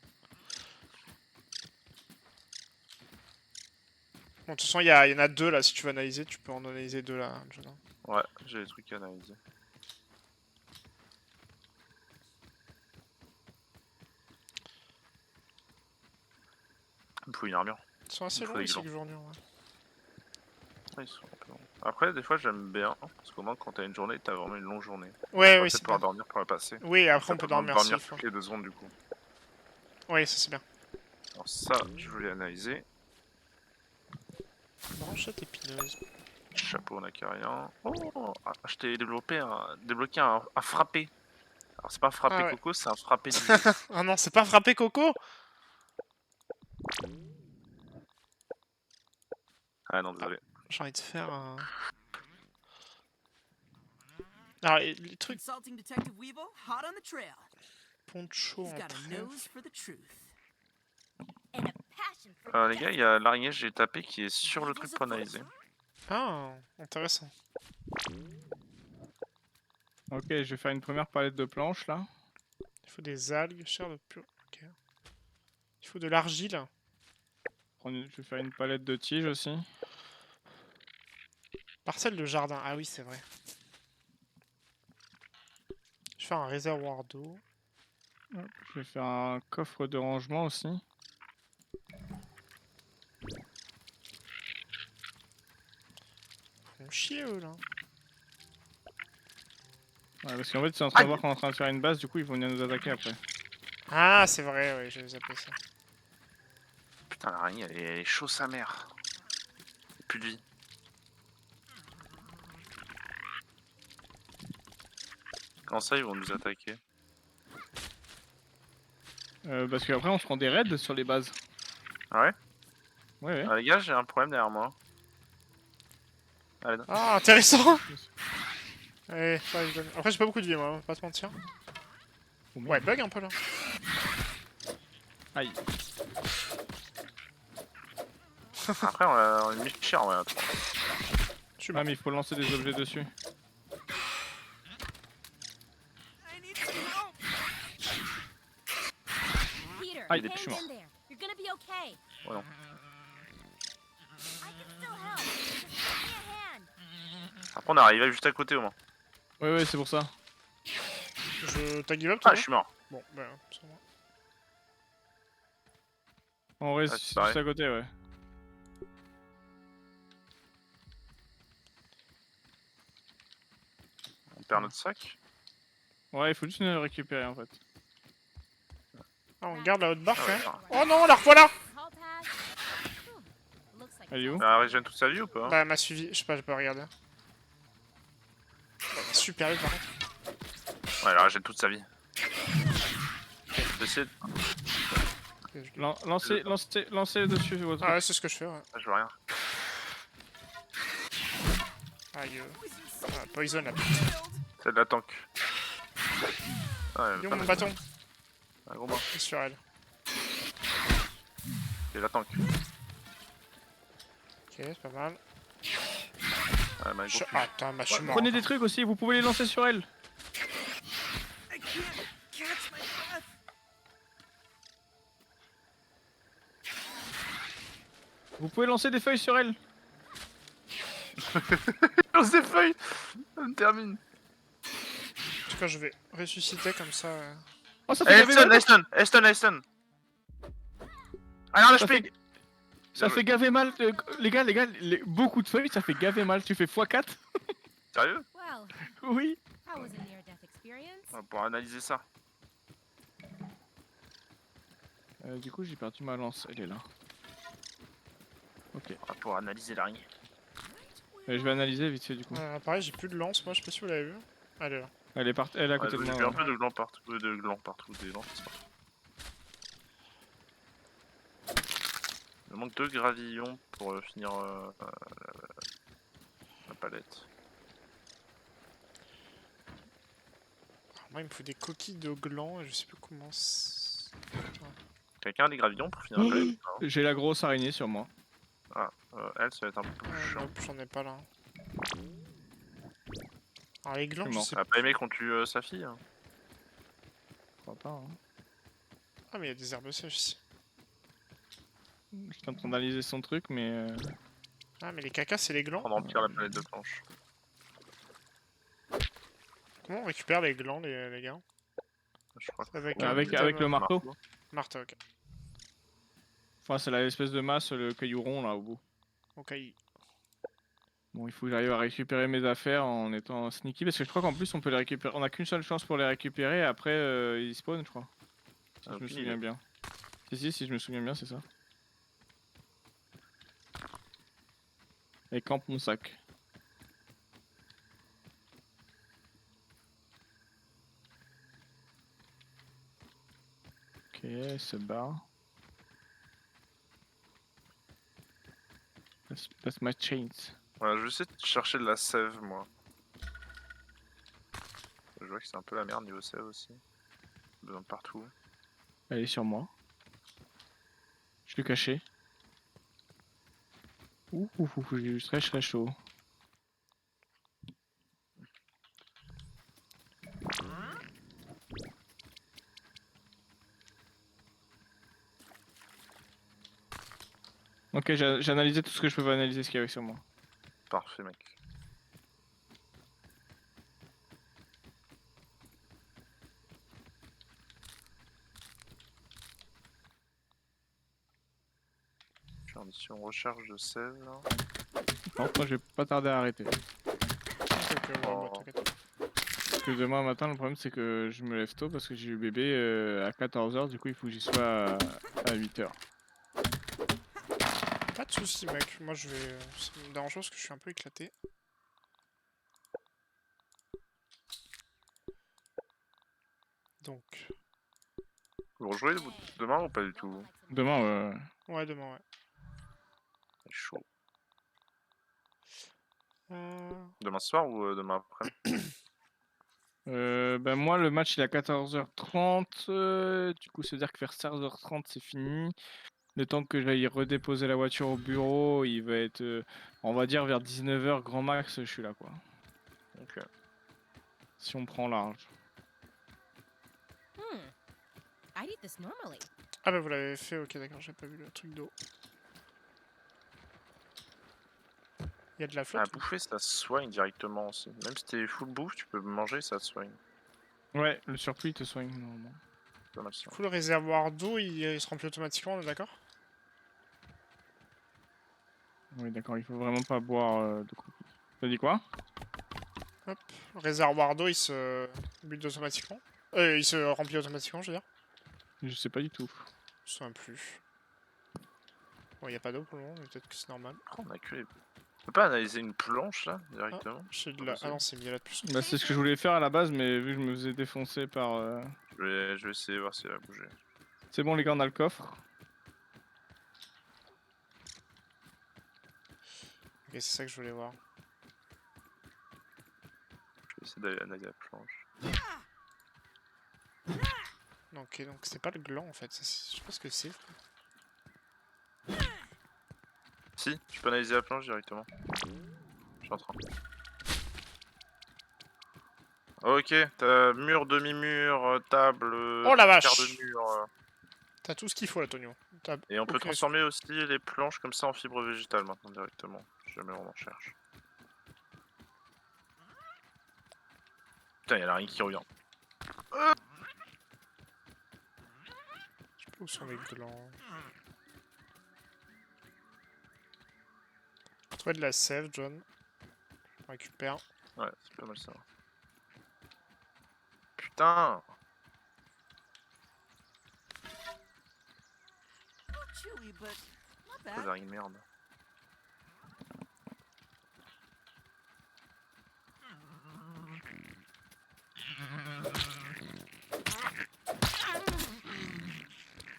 C: Bon, de toute façon, il y en a deux là, si tu veux analyser, tu peux en analyser deux là, Jonah.
A: Ouais, j'ai des trucs à analyser. Il me faut une armure.
C: Ils sont assez
A: Il faut
C: longs
A: des
C: ici
A: glands.
C: que journée, ouais.
A: Ouais, ils sont un peu longs. Après, des fois, j'aime bien, parce qu'au moins, quand t'as une journée, t'as vraiment une longue journée.
C: Ouais,
A: On va
C: oui,
A: peut-être
C: c'est
A: pouvoir
C: bien.
A: dormir pour la passer.
C: Oui, après
A: Ça
C: on peut
A: permet de
C: dormir s'il faut.
A: toutes les 2 secondes, du coup.
C: Oui, ça c'est bien.
A: Alors ça, je voulais analyser.
C: Branchette épineuse.
A: Chapeau, on a qu'à rien. Oh, ah, je t'ai débloqué un frappé. Alors c'est pas un frappé
C: Ah ouais.
A: coco, c'est un frappé du...
C: Ah non, c'est pas frappé Coco?
A: Ah non, désolé.
C: J'ai envie de faire un... Alors, les trucs
G: Consulting Detective Weevil, hot on the trail.
C: poncho
G: He's
C: en
G: got a
C: trèfle.
G: nose for the truth.
E: And a passion for
A: Les gars, il y a l'araignée que j'ai tapé qui est sur le truc pour analyser.
C: Ah, intéressant.
B: Ok, je vais faire une première palette de planches là.
C: Il faut des algues, chair de pur... Ok. Il faut de l'argile.
B: Je vais faire une palette de tiges aussi.
C: Parcelle de jardin. Ah oui, c'est vrai. Je vais faire un réservoir d'eau.
B: Je vais faire un coffre de rangement aussi.
C: Ils font chier, eux, là.
B: Ouais, parce qu'en fait, c'est en train de voir qu'on est en train de faire une base, du coup, ils vont venir nous attaquer après.
C: Ah, c'est vrai, ouais, j'avais zappé ça.
A: Putain, l'araignée, elle est chaud sa mère. Plus de vie. Comment ça, ils vont nous attaquer?
B: Parce qu'après, on se prend des raids sur les bases.
A: Ah ouais?
B: Ouais, ouais.
A: Les gars, j'ai un problème derrière moi. Allez,
C: Ah, intéressant. Allez, ça, je donne. Après, j'ai pas beaucoup de vie, moi, on va pas se mentir.
B: Oh, merde.
C: Ouais, bug un peu, là.
B: Aïe.
A: après, on est mis cher, ouais.
C: Je suis
B: Ah, mais il faut lancer des objets dessus.
G: I need some help.
E: Peter,
B: Aïe,
E: hang
B: je suis mort.
E: in there. You're gonna be okay.
A: Oh non.
E: I can still help. Just give me a hand.
A: Après, on est arrivé juste à côté au moins.
B: Ouais, ouais, c'est pour ça.
C: T'as give up, toi?
A: Ah, je suis mort.
C: Bon, bah, c'est moi.
B: On reste
A: Ah, c'est
B: juste
A: pareil.
B: à côté, ouais.
A: On perd notre sac.
B: Ouais, il faut juste nous récupérer en fait.
C: Ah, on garde la haute barre,
A: Ah
C: quand
A: ouais,
C: même.
A: enfin.
C: Oh non, la revoilà!
E: Call pad. Whew. Looks like
B: Elle est où?
A: Elle régène toute sa vie ou pas?
C: Bah, elle m'a suivi, je sais pas, j'ai pas regardé. Oh, super vite, par contre.
A: Ouais, elle régène toute sa vie. J'essaie de...
B: Lancez dessus votre
C: Ah ouais, c'est ce que je fais, ouais.
A: Ah, je vois rien.
C: Aïe. Ah, poison, la pute.
A: C'est de la tank. Ah,
C: Yo,
A: pas
C: mon
A: mal.
C: bâton.
A: Un gros bain.
C: C'est sur elle.
A: C'est de la tank.
C: Ok, c'est pas mal.
A: Ouais, mais gros cul.
C: Ah, putain, bah, je suis mort.
B: Prenez des trucs aussi, vous pouvez les lancer sur elle.
G: I can't catch my breath.
B: Vous pouvez lancer des feuilles sur elle.
A: Lance des feuilles. On termine.
C: En tout cas, je vais ressusciter comme ça.
B: Oh, ça fait gaver mal.
A: Eston. Ah non, là, je
B: Ça fait-
A: pique.
B: Ça fait gaver mal. Les gars, beaucoup de feuilles, ça fait gaver mal. Tu fais x4?
A: Sérieux?
E: Well,
B: Oui.
E: that was a near-death experience.
A: On va pouvoir analyser ça.
B: Du coup, j'ai perdu ma lance. Elle est là. Ok.
A: On va pouvoir analyser l'araignée.
B: Je vais analyser vite fait du coup.
C: Pareil, j'ai plus de lance, moi, je sais pas si vous l'avez vu. Elle est là.
B: Elle est à
A: Ouais,
B: côté de
A: j'ai
B: moi.
A: vu un
B: Ouais.
A: peu de glands partout, des glands, c'est ça. Il manque 2 gravillons pour finir la palette.
C: Moi, il me faut des coquilles de gland et je sais plus comment.
A: Quelqu'un a des gravillons pour finir la palette? Non.
B: J'ai la grosse araignée sur moi.
A: Ah, elle, ça va être un peu plus chiant.
C: Nope, j'en ai pas là. Alors, les glands,
B: Je suis
C: je
B: mort.
C: sais
A: Elle a pas aimé qu'on tue sa fille. Hein.
B: Je crois pas. Hein.
C: Ah, mais il y a des herbes sèches ici.
B: J'étais en train d'analyser son truc, mais.
C: Ah, mais les cacas, c'est les glands.
A: On remplir la palette de planches.
C: Comment on récupère les glands, les gars?
A: Je crois.
C: Avec,
B: Avec
C: item,
B: le marteau.
C: marteau, ok.
B: Enfin, c'est l'espèce de masse, le caillou rond là au bout.
C: Ok.
B: Bon, il faut que j'arrive à récupérer mes affaires en étant sneaky parce que je crois qu'en plus on peut les récupérer. On a qu'une seule chance pour les récupérer. Après, ils spawnent, je crois. Si je me
A: Aucune
B: souviens
A: idée.
B: bien. Si je me souviens bien, c'est ça. Et campe mon sac. Ok, se barre. That's my chains.
A: Voilà, je vais essayer de chercher de la sève, moi. Je vois que c'est un peu la merde niveau sève aussi. Besoin de partout.
B: Elle est sur moi. Je l'ai caché. Ouh, j'ai eu très chaud. Ok, j'ai analysé tout ce que je pouvais analyser ce qu'il y avait sur moi.
A: Parfait, mec. Je suis en mission recherche de sève là.
B: Non, moi je vais pas tarder à arrêter.
C: Ok, ouais, bah, t'inquiète.
B: Parce que demain matin, le problème c'est que je me lève tôt parce que j'ai eu le bébé à 14h, du coup il faut que j'y sois à 8h.
C: Pas de soucis, mec. Moi, je vais. Ça me dérange pas parce que je suis un peu éclaté. Donc.
A: Vous rejouez demain ou pas du tout?
B: Demain,
C: Ouais, demain, ouais.
A: C'est chaud.
C: Euh,
A: Demain soir ou demain après?
B: ben moi le match il est à 14h30, du coup ça veut dire que vers 16h30 c'est fini. Le temps que j'aille redéposer la voiture au bureau, il va être, on va dire vers 19h grand max, je suis là quoi.
A: Ok.
B: Si on prend large.
D: Hmm. I'd eat this normally.
C: Ah bah vous l'avez fait, ok d'accord, j'ai pas vu le truc d'eau. Il y a de la
A: À
C: flotte?
A: bouffer, ça se soigne directement aussi. Même si t'es full bouffe, tu peux manger, ça te soigne.
B: Ouais, le surplus il te soigne normalement.
A: Pas mal
C: Du
A: ça.
C: coup le réservoir d'eau il se remplit automatiquement, on est d'accord?
B: Oui d'accord, il faut vraiment pas boire de coquille. T'as dit quoi?
C: Hop, le réservoir d'eau il se bute automatiquement. Il se remplit automatiquement, je veux dire.
B: Je sais pas du tout.
C: Je me souviens plus. Bon, il n'y a pas d'eau pour le moment, mais peut-être que c'est normal.
A: Oh, on a que les... On peut pas analyser une planche là,
C: Ah,
A: directement?
C: j'ai de
A: Pas
C: la... Ah
A: possible.
C: non, c'est mis là plus.
B: Bah c'est ce que je voulais faire à la base, mais vu que je me faisais défoncer par...
A: Je vais essayer de voir si elle a bougé.
B: C'est bon les gars, on a le coffre.
C: Ok, c'est ça que je voulais voir.
A: Je vais essayer d'aller analyser la planche.
C: Ok, donc c'est pas le gland en fait, je sais pas ce que c'est.
A: Si, tu peux analyser la planche directement. Je suis en train. Ok, t'as mur, demi-mur, table,
C: Oh la vache!
A: quart de mur.
C: T'as tout ce qu'il faut là, Tonio.
A: Et on peut
C: aucune
A: transformer aussi les planches comme ça en fibres végétales maintenant directement. Si jamais on en cherche. Putain, y'a la ring qui revient.
C: Je sais pas où sont les glands. Trouver de la sève, John. On récupère.
A: Ouais, c'est pas mal ça. Putain!
G: Chewy, but not
A: Ça
G: bad.
A: la ring merde.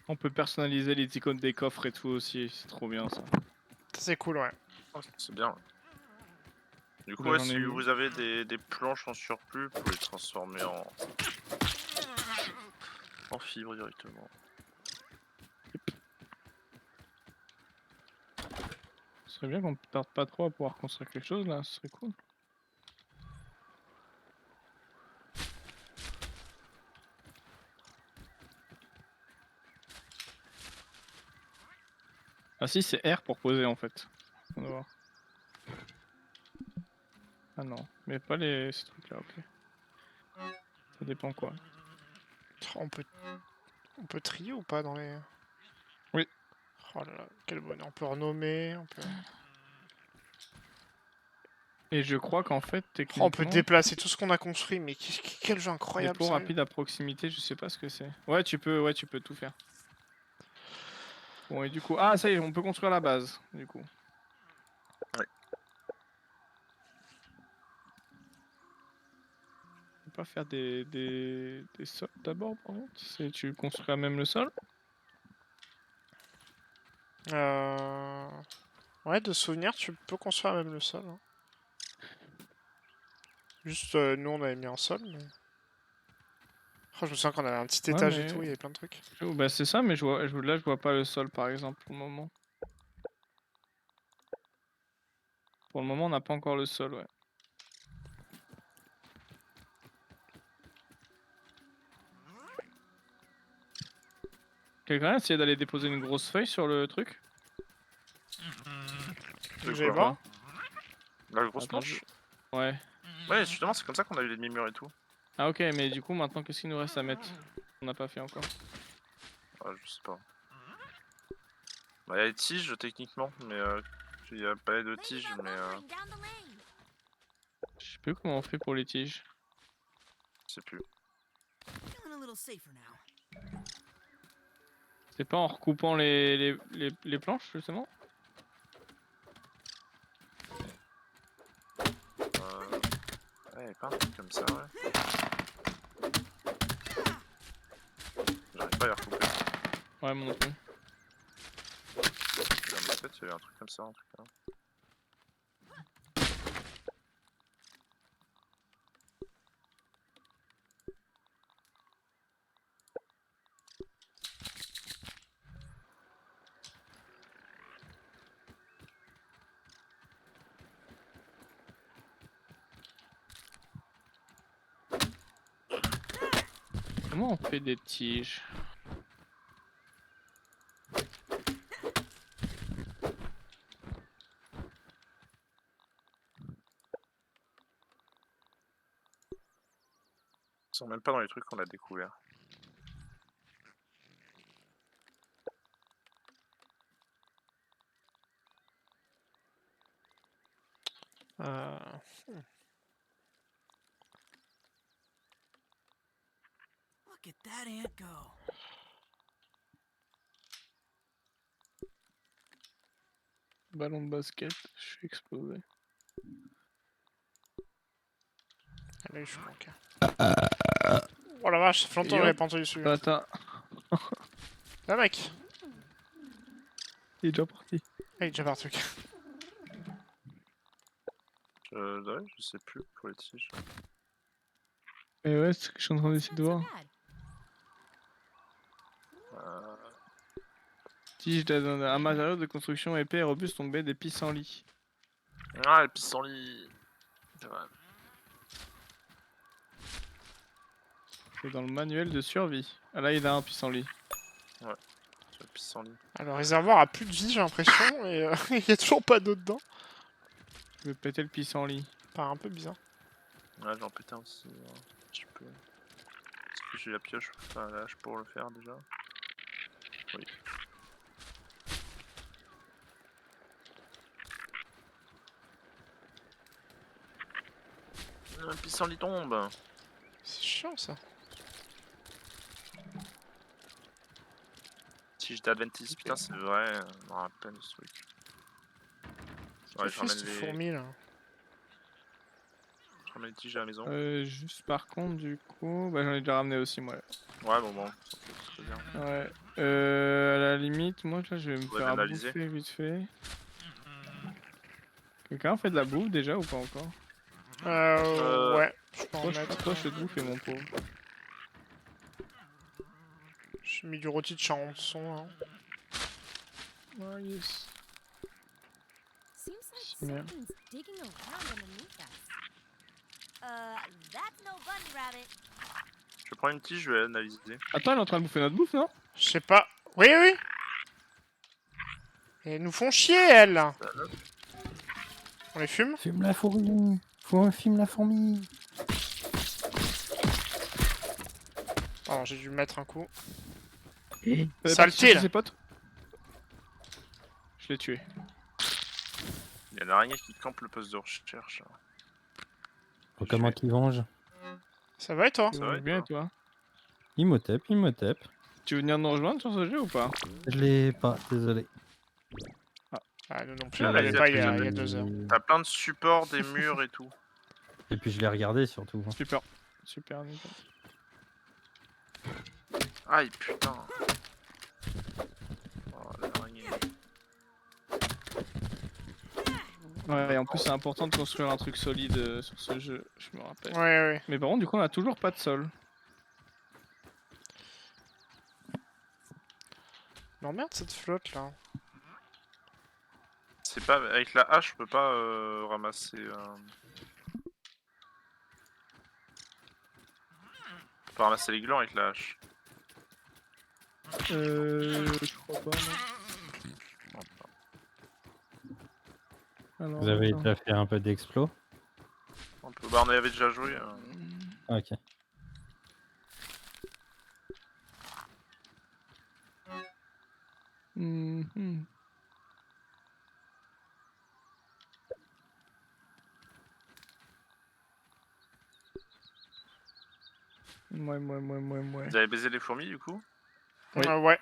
B: On peut personnaliser les icônes des coffres et tout aussi, c'est trop bien ça.
C: Ça c'est cool, ouais.
A: Oh, c'est bien. Du coup,
B: Là,
A: ouais,
B: j'en ai
A: si
B: mis.
A: vous avez des planches en surplus, vous pouvez les transformer en fibres directement.
B: Ce serait bien qu'on tarde pas trop à pouvoir construire quelque chose là, ce serait cool. Ah si, c'est R pour poser en fait. On va voir. Ah non, mais pas ces trucs là, ok. Ça dépend quoi.
C: Oh, on peut trier ou pas dans les...
B: Oui.
C: Oh là là, quel bonheur. On peut renommer, on peut...
B: Et je crois qu'en fait,
C: Oh,
B: techniquement...
C: on peut déplacer tout ce qu'on a construit, mais quel jeu incroyable,
B: Dépôt
C: sérieux.
B: rapide à proximité, je sais pas ce que c'est. Ouais, tu peux tout faire. Bon, et du coup... Ah, ça y est, on peut construire la base, du coup.
A: Ouais.
B: On peut pas faire des sols d'abord, par contre? Tu construis même le sol?
C: Ouais, Ouais, de souvenir, tu peux construire même le sol. Hein. Juste, nous on avait mis en sol, mais... Oh, je me souviens qu'on avait un petit
B: Ouais,
C: étage et
B: mais-
C: tout, il y avait plein de trucs.
B: Bah c'est ça, mais là je vois pas le sol par exemple pour le moment. Pour le moment on n'a pas encore le sol, ouais. Quelqu'un a essayé d'aller déposer une grosse feuille sur le truc?
A: De
C: Vous allez
A: quoi
C: voir?
A: La grosse
B: Attends,
A: planche.
B: Ouais.
A: Ouais, justement, c'est comme ça qu'on a eu les demi-murs et tout.
B: Ah ok, mais du coup maintenant qu'est-ce qu'il nous reste à mettre? On n'a pas fait encore.
A: Ah, je sais pas. Bah, il y a les tiges techniquement, mais il y a pas de tiges, mais
E: Lumbering down the lane.
B: Je sais plus comment on fait pour les tiges.
A: je sais plus.
G: Feeling a little safer now.
B: C'est pas en recoupant les planches justement?
A: Ouais, pas un truc comme ça, ouais. J'arrive pas à les recouper.
B: Ouais, mon non plus.
A: Dans ma tête, il y avait un truc comme ça en tout cas.
B: Comment on fait des tiges?
A: Ils sont même pas dans les trucs qu'on a découverts.
G: Look at that ant go.
B: Ballon de basket, je suis explosé.
C: Allez, je suis manqué. Oh la vache, ça fait longtemps que
B: Et
C: j'avais
B: hop.
C: pas entendu celui-là.
B: Attends,
C: Ah mec!
B: il est déjà parti.
C: Ah, il est déjà parti, ok.
A: Ouais, je sais plus pour les tiges.
B: Mais ouais, c'est ce que je suis en train
D: It's
B: d'essayer de
D: not so
B: voir.
D: bad.
B: Tige d'un matériau de construction épais et robuste tombé des pissenlits.
A: Ah, le pissenlit. C'est vrai.
B: C'est dans le manuel de survie. Ah là, il a un pissenlit.
A: C'est le pissenlit.
C: Alors, le réservoir a plus de vie, j'ai l'impression, et il y a toujours pas d'eau dedans.
B: Je vais péter le pissenlit.
C: Paraît un peu bizarre.
A: Ouais, j'en pétais un aussi. Je peux. Est-ce que j'ai la pioche, enfin la hache pour le faire déjà? Oui. Un pissenlit tombe.
C: C'est chiant ça.
A: Si j'étais Adventiste, putain, c'est vrai, je me rappelle ce truc. Ouais, je
C: Qu'est-ce
A: ramène
C: cette
A: les...
C: fourmi là?
A: je ramène les tiges à la maison.
B: Juste par contre, du coup, bah j'en ai déjà ramené aussi, moi.
A: Ouais, bon, ça fait très bien.
B: Ouais. À la limite, moi là, je vais me
A: Faudrait
B: faire à
A: l'analyser.
B: bouffer vite fait. Quelqu'un fait de la bouffe déjà ou pas encore?
C: Ouais, je peux en
B: Toi,
C: mettre.
B: toi, je te bouffe, mon pauvre.
C: J'ai mis du rôti de charançon là.
B: Ah, yes.
D: Seems like
B: Yeah.
D: something's digging around underneath us.
E: That's no bunny rabbit.
A: Je prends une tige, je vais analyser.
B: Attends, elle est en train de bouffer notre bouffe, non?
C: Je sais pas. Oui, oui! Et elles nous font chier, elles! On les fume?
H: Fume la fourmi. Fume la fourmi.
C: Pardon, j'ai dû mettre un coup.
B: Elle est partie
C: Saleté,
B: chercher
C: là.
B: ses potes. Je l'ai tué.
A: Il y a une araignée qui campe le poste de recherche.
H: Comment qu'ils vengent?
C: Ça va et toi?
B: Ça
A: va,
B: va
A: et
B: bien, toi?
H: Imhotep.
B: Tu veux venir nous rejoindre sur ce jeu ou pas?
H: Je l'ai pas, désolé.
C: Ah, nous non plus,
A: Ah,
C: on
A: bah,
C: l'avait
A: il y a
C: pas
A: plus
C: il y
A: de-
C: a 2 heures.
A: T'as plein de supports, des murs et tout.
H: Et puis je l'ai regardé surtout.
B: Super. Super, nickel.
A: Aïe, putain. Oh, l'araignée.
B: Ouais, et en plus c'est important de construire un truc solide sur ce jeu, je me rappelle.
C: Ouais, ouais.
B: Mais par contre, du coup, on a toujours pas de sol.
C: M'emmerde cette flotte là.
A: C'est pas avec la hache, je peux pas ramasser. Je peux ramasser les glands avec la hache.
B: Je crois pas, non. Alors,
H: Vous avez
B: attends.
H: déjà fait un peu d'explo?
A: On peut... Bah on y avait déjà joué.
H: Ok.
B: Mhm. Ouais.
A: Vous avez baisé les fourmis du coup?
B: Oui.
C: Ouais.
A: Ouais.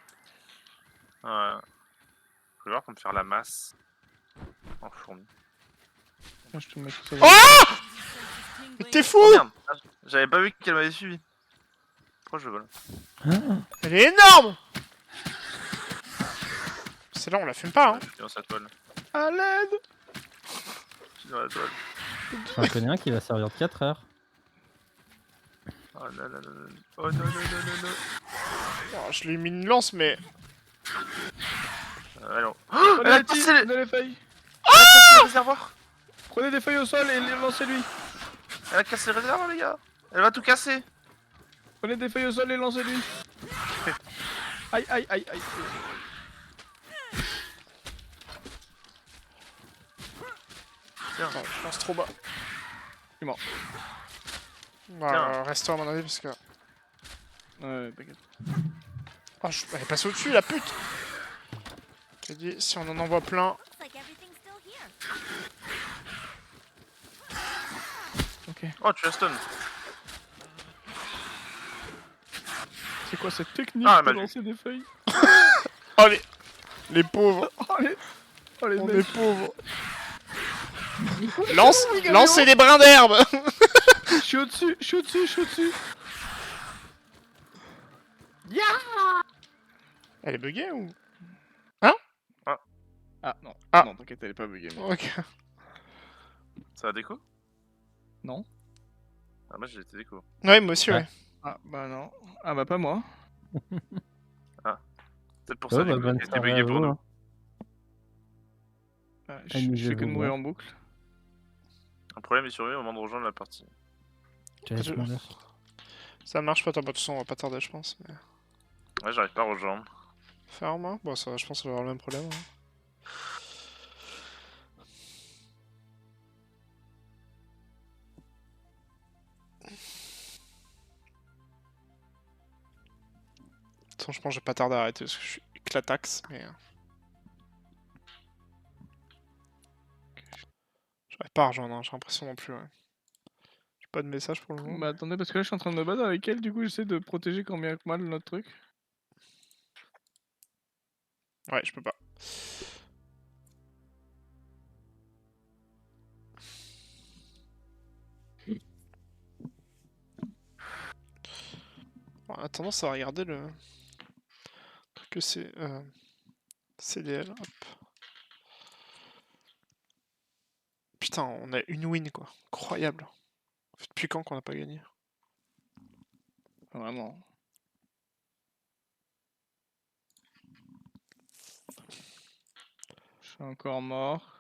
A: Je vais voir pour me faire la masse en fourmis.
B: Moi, je te mets tout ça.
C: Oh Mais t'es fou!
A: Oh merde! Ah, j'avais pas vu qu'elle m'avait suivi. Pourquoi je vole?
C: Elle est énorme! Celle-là, on la fume pas, hein.
A: Je suis dans sa toile.
B: À l'aide!
A: Je suis dans la toile.
H: J'en connais un qui va servir de 4 heures.
A: Oh non, non, non, non. Oh non, non, non, non, non.
C: Oh, je lui ai mis une lance, mais...
A: Alors.
B: Prenez
A: Elle a
B: les tirs,
A: cassé les...
B: prenez les feuilles.
A: Elle a cassé le réservoir.
B: Prenez des feuilles au sol et lancez-lui.
A: Elle a cassé le réservoir, les gars. Elle va tout casser.
B: Prenez des feuilles au sol et lancez-lui. Aïe.
A: Tiens.
C: Attends, je lance trop bas.
B: Il est mort.
C: Bah, reste-toi à mon avis, parce que...
B: Ouais, t'inquiète.
C: Oh, elle est passée au-dessus, la pute! J'ai dit, si on en envoie plein...
E: Looks like everything's still here.
B: Ok.
A: Oh, tu as stun.
B: C'est quoi cette technique
A: Ah,
B: de
A: m'a vu.
B: lancer des feuilles?
C: Oh, les pauvres!
B: Oh les
C: On
B: mecs.
C: est pauvres! Lancez des brins d'herbe!
B: Je suis au-dessus.
C: Elle est buggée ou?
B: Ah non.
C: Ah.
B: Non, t'inquiète, elle est pas buggée. Mais...
C: Ok.
A: Ça a déco?
B: Non.
A: Ah, moi j'ai été déco.
C: Ouais, moi aussi,
H: Ah.
C: ouais.
B: Ah bah non. Ah bah pas moi.
A: Peut-être pour
H: Oh,
A: ça
H: bah,
A: du coup,
H: bonne
A: elle était
H: soirée
A: buguée
H: à
A: pour
H: vous,
A: nous.
H: hein.
B: Je
H: Amusez-vous
B: fais que de mourir
H: bien.
B: en boucle.
A: Un problème est survenu au moment de rejoindre la partie.
H: Challenge Mother.
C: Ça marche pas, de toute façon, on va pas tarder, je pense. Mais...
A: Ouais, j'arrive pas à rejoindre.
C: Ferme, hein. Bon, ça, je pense qu'on va avoir le même problème. Hein. De toute façon, je pense que je vais pas tarder à arrêter parce que je suis éclataxe, mais... J'arrive pas à rejoindre, hein, j'ai l'impression non plus, ouais. J'ai pas de message pour le moment.
B: Bah attendez, parce que là je suis en train de me battre avec elle, du coup j'essaie de protéger quand bien que mal notre truc.
C: Ouais, je peux pas. Bon, on a tendance à regarder le truc que c'est CDL. Hop. Putain, on a une win quoi. Incroyable. Depuis quand qu'on n'a pas gagné?
B: Vraiment. Je suis encore mort.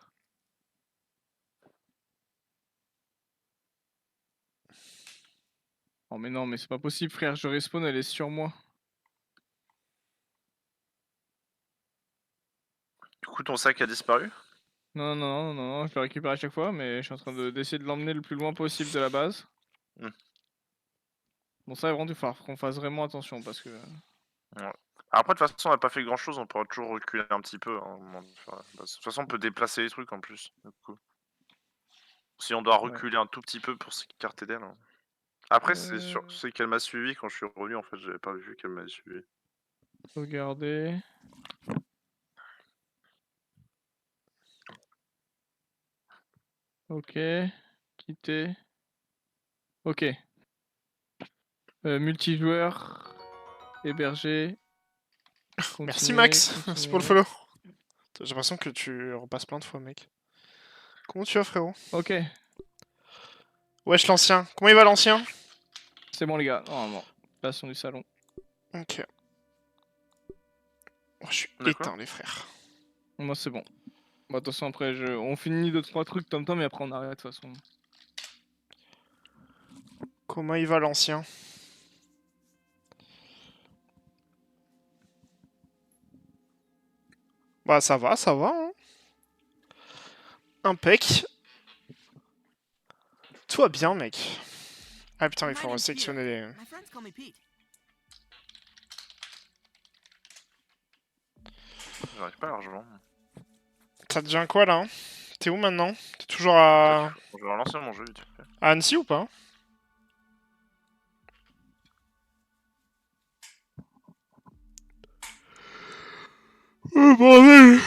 B: Oh mais non, mais c'est pas possible frère, je respawn, elle est sur moi.
A: Du coup, ton sac a disparu?
B: Non, je le récupère à chaque fois, mais je suis en train d'essayer de l'emmener le plus loin possible de la base.
A: Hmm.
B: Bon ça, vraiment, il va falloir qu'on fasse vraiment attention parce que...
A: Ouais. Après, de toute façon, on n'a pas fait grand chose, on pourra toujours reculer un petit peu. Hein, au moment de faire la base. De toute façon, on peut déplacer les trucs en plus. Du coup. Si on doit reculer un tout petit peu pour s'écarter d'elle. Hein. Après, c'est qu'elle m'a suivi quand je suis revenu, en fait, j'avais pas vu qu'elle m'avait suivi.
B: Sauvegarder. Ok. Quitter. Ok. Multijoueur. Héberger.
C: Merci
B: Continuer,
C: Max, merci pour le
B: continuer.
C: follow. J'ai l'impression que tu repasses plein de fois, mec. Comment tu vas, frérot?
B: Ok,
C: Wesh, l'ancien. Comment il va, l'ancien?
B: c'est bon les gars, normalement. Passons du salon.
C: Ok. Oh, je suis
A: De quoi?
C: éteint, les frères.
B: Moi c'est bon. Bah, de toute façon après on finit 2-3 trucs tom-tom et après on arrête de toute façon.
C: Comment il va, l'ancien? Bah, ça va, hein. Impec. Tout va bien, mec. Ah putain, il
G: My
C: faut
G: name's
C: sélectionner les...
G: My friends call me Pete.
A: J'arrive pas à la rejoindre.
C: Ça devient quoi, là? T'es où, maintenant? T'es toujours à...
A: Je vais relancer mon jeu vite fait.
C: à Annecy ou pas? Oh, bordel!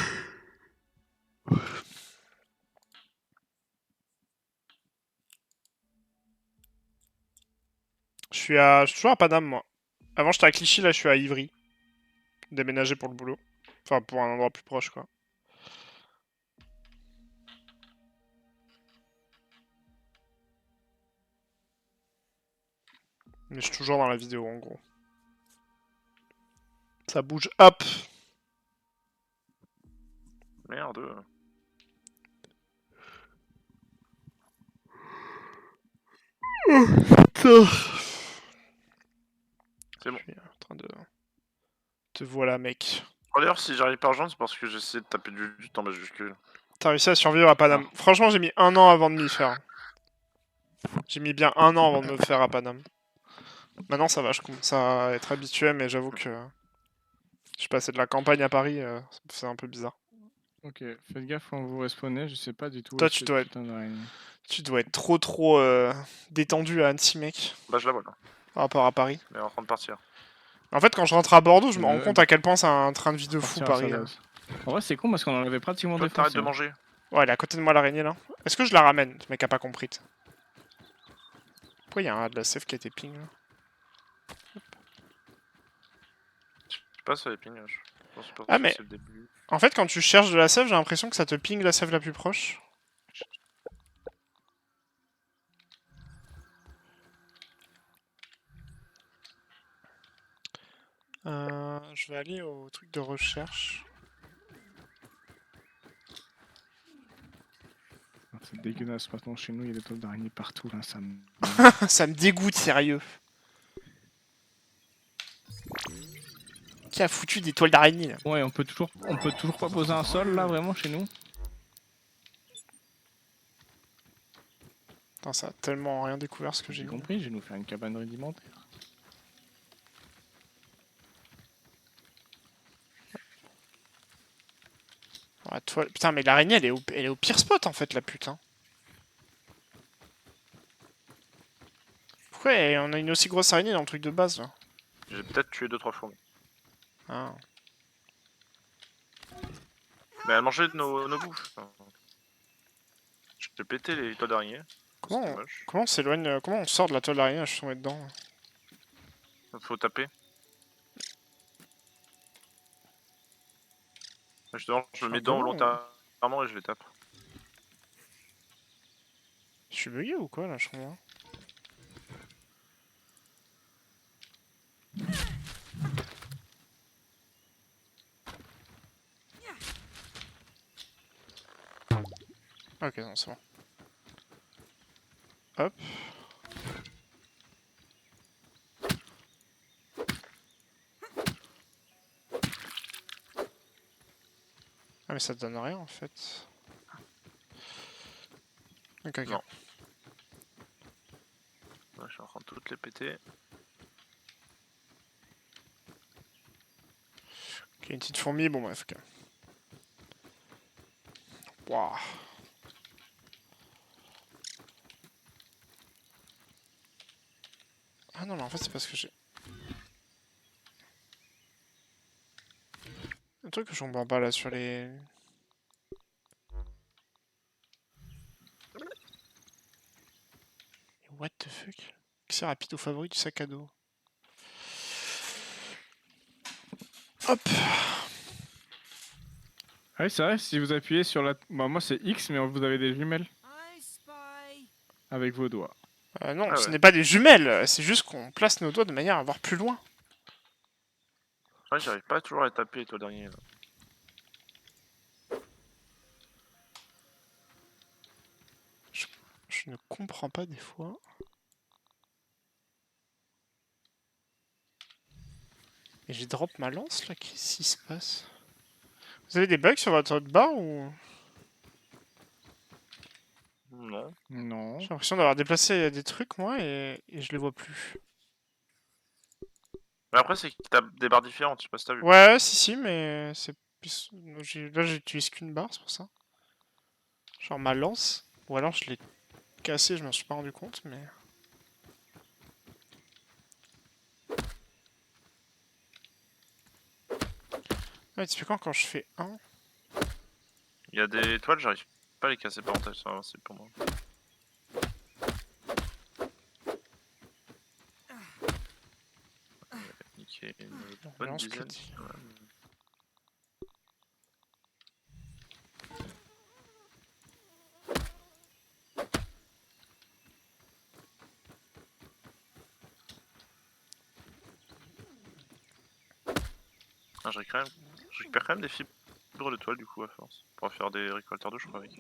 C: Je suis toujours à Paname, moi. Avant, j'étais à Clichy, là, je suis à Ivry. Déménagé pour le boulot. Enfin, pour un endroit plus proche, quoi. Mais je suis toujours dans la vidéo, en gros. Ça bouge, hop!
A: Merde.
C: Putain.
A: C'est bon.
C: Je suis en train de... Te voilà, mec.
A: Oh, d'ailleurs, si j'arrive pas à rejoindre, c'est parce que j'ai essayé de taper du temps majuscule.
C: T'as réussi à survivre à Paname. Franchement, j'ai mis 1 an avant de m'y faire. J'ai mis bien 1 an avant de me faire à Paname. Maintenant, ça va, je commence à être habitué, mais j'avoue que... Je suis passé de la campagne à Paris, c'est un peu bizarre.
B: Ok, faites gaffe quand vous respawnez, je sais pas du tout.
C: Toi,
B: où
C: tu
B: cette
C: dois être-
B: putain d'araignée.
C: Tu dois être trop détendu à Annecy, mec,
A: Bah, je la vois là.
C: par rapport à Paris.
A: Elle est en train de partir.
C: En fait, quand je rentre à Bordeaux, je me rends
B: Ouais,
C: compte à quel point c'est un train de vie de fou,
B: Partira sa
C: Paris. Là.
B: dose. En vrai, c'est con parce qu'on en avait pratiquement
A: Toi, t'arrêtes
B: défoncé.
A: de manger.
C: Ouais, elle est à côté de moi, l'araignée, là. Est-ce que je la ramène? Ce mec a pas compris. Pourquoi il y a un de la safe qui a été ping, là?
A: Je sais pas si ça les ping. Je pense pas
C: Ah,
A: que
C: mais-
A: c'est le début.
C: En fait, quand tu cherches de la save, j'ai l'impression que ça te ping la save la plus proche. Je vais aller au truc de recherche.
B: C'est dégueulasse maintenant chez nous, il y a des toiles d'araignée partout là, ça me.
C: Ça me dégoûte, sérieux. Qui a foutu des toiles d'araignée, là?
B: Ouais, on peut toujours pas poser un sol là vraiment chez nous.
C: Putain, ça a tellement rien découvert ce que j'ai
B: J'ai
C: mis.
B: compris, je vais nous faire une cabane rudimentaire.
C: Ah, toile... Putain, mais l'araignée, elle est au pire spot, en fait, la putain. Pourquoi on a une aussi grosse araignée dans le truc de base, là?
A: J'ai peut-être tué 2-3 fourmis.
C: Ah.
A: Mais elle mangeait de nos bouffes. Je t'ai pété les toiles d'araignée.
C: Comment
A: C'est
C: on...
A: moche.
C: Comment on s'éloigne... Comment on sort de la toile d'araignée? Je suis tombé dedans.
A: Faut taper. Justement, je le mets dedans volontairement et je les tape.
C: Je suis bugué ou quoi, là, je comprends. Ok, non, c'est bon. Hop. Ah, mais ça te donne rien, en fait. Ok, ok.
A: Non. Ouais, je suis en train de toutes les péter.
C: Ok, une petite fourmi, bon bref, ok. Waouh. Ah non, mais en fait, c'est parce que j'ai... Un truc que je comprends pas, là, sur les... What the fuck? Accès rapide au favori du sac à dos. Hop.
B: Ah oui, c'est vrai, si vous appuyez sur la... Bah moi c'est X, mais vous avez des jumelles
G: I spy.
B: avec vos doigts.
C: Non,
A: Ah
C: ce
A: ouais.
C: n'est pas des jumelles, c'est juste qu'on place nos doigts de manière à voir plus loin.
A: Ouais, j'arrive pas toujours à les taper, toi, dernier. Là.
C: Je ne comprends pas des fois. Et j'ai drop ma lance là, qu'est-ce qui se passe? Vous avez des bugs sur votre barre ou...
A: Non.
B: Non.
C: J'ai l'impression d'avoir déplacé des trucs moi et je les vois plus.
A: Mais après, c'est que t'as des barres différentes, je sais pas si t'as vu.
C: Ouais, si, mais c'est plus... Là, j'utilise qu'une barre, c'est pour ça. Genre ma lance. Ou alors je l'ai cassé, je m'en suis pas rendu compte, mais... Ouais, typiquement, quand je fais 1...
A: Il y a des toiles, j'arrive pas à les casser par contre, c'est pour moi. Niquer une bonne
C: lance
A: dizaine.
C: critique.
A: quand même. Ah, je récupère quand même des fibres de toile du coup à force. On pourra faire des récolteurs d'eau je crois avec.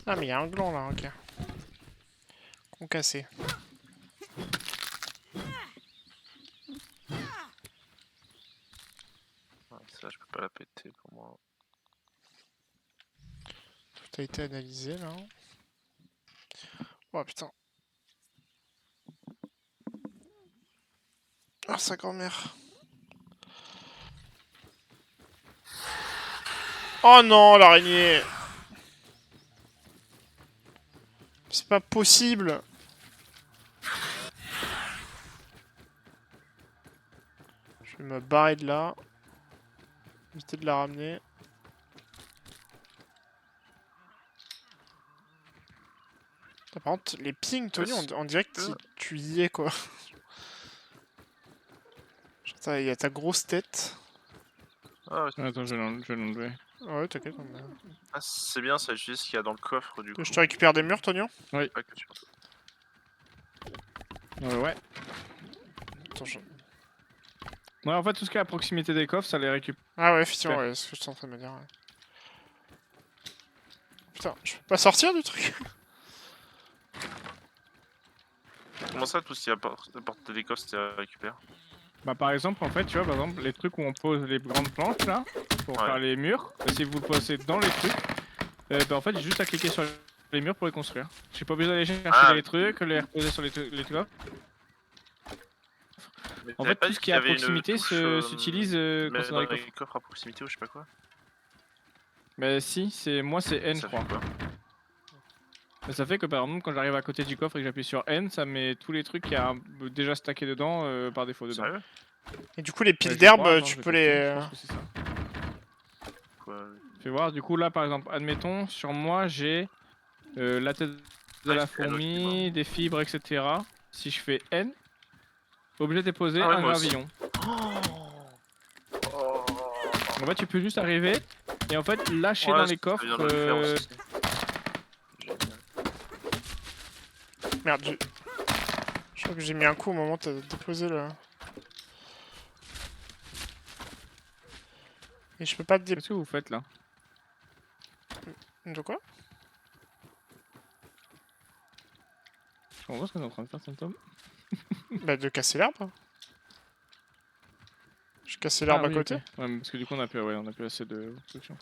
C: Ah, mais il y a un gland là, ok. Concassé.
A: Ouais, ça je peux pas la péter pour moi.
C: Tout a été analysé là. Oh putain. Ah, sa grand-mère. Oh non, l'araignée. C'est pas possible. Je vais me barrer de là. Éviter de la ramener. Par contre, les pings, Tony, on dirait que tu y es quoi. Il y a ta grosse tête.
A: Ah, ouais,
B: Attends, je vais l'enlever.
C: Ouais, t'inquiète.
A: ah, c'est bien, ça utilise ce qu'il y a dans le coffre du coup.
C: Je te récupère des murs, Tony.
B: Oui.
A: Pas que tu...
B: Ouais.
C: Attends,
B: Ouais, en fait, tout ce qui est à proximité des coffres, ça les récupère.
C: Ah ouais, effectivement, ouais, c'est ce que je suis en train de me dire. Ouais. Putain, je peux pas sortir du truc.
A: Comment ça, tout ce qui est à portée des coffres, c'est récupère?
B: Bah par exemple, en fait, tu vois, par exemple, les trucs où on pose les grandes planches là, pour
A: Ouais.
B: faire les murs, bah, si vous le posez dans les trucs, bah en fait, j'ai juste à cliquer sur les murs pour les construire. J'ai pas besoin d'aller chercher les trucs, les reposer sur les coffres.
A: Mais
B: En
A: t'avais
B: fait,
A: pas
B: tout
A: dit
B: ce qui
A: qu'il
B: est
A: y
B: à
A: avait une
B: proximité
A: touche,
B: s'utilise
A: mais
B: quand c'est
A: dans
B: dans les
A: les
B: coffres.
A: coffres à proximité ou je sais pas quoi.
B: Mais si, moi c'est N, je
A: Ça
B: crois.
A: fait quoi?
B: Mais ça fait que par exemple, quand j'arrive à côté du coffre et que j'appuie sur N, ça met tous les trucs qui a déjà stacké dedans par défaut dedans.
A: Sérieux?
C: Et du coup, les
B: Ouais,
C: piles
B: je
C: d'herbe,
B: crois, attends,
C: tu
B: je vais
C: peux
B: tester,
C: les.
B: je pense que c'est ça.
A: Quoi?
B: Fais voir, du coup là par exemple, admettons, sur moi j'ai la tête de la
A: Ouais, c'est N aussi,
B: fourmi, des fibres, etc. Si je fais N, obligé de déposer
A: Ah ouais,
B: un
A: moi aussi.
B: gravillon.
A: Oh.
B: En fait, tu peux juste arriver et en fait lâcher
A: Ouais,
B: dans les
A: ça
B: coffres.
A: vient de le faire aussi.
C: Merde, je crois que j'ai mis un coup au moment où t'as déposé le. Et je peux pas te déposer.
B: Qu'est-ce que vous faites là?
C: De quoi?
B: Je comprends pas ce qu'on est en train de faire, Symptôme.
C: Bah, de casser l'herbe. Je cassais l'herbe à
B: oui,
C: côté.
B: ok. Ouais, mais parce que du coup on a plus assez de construction.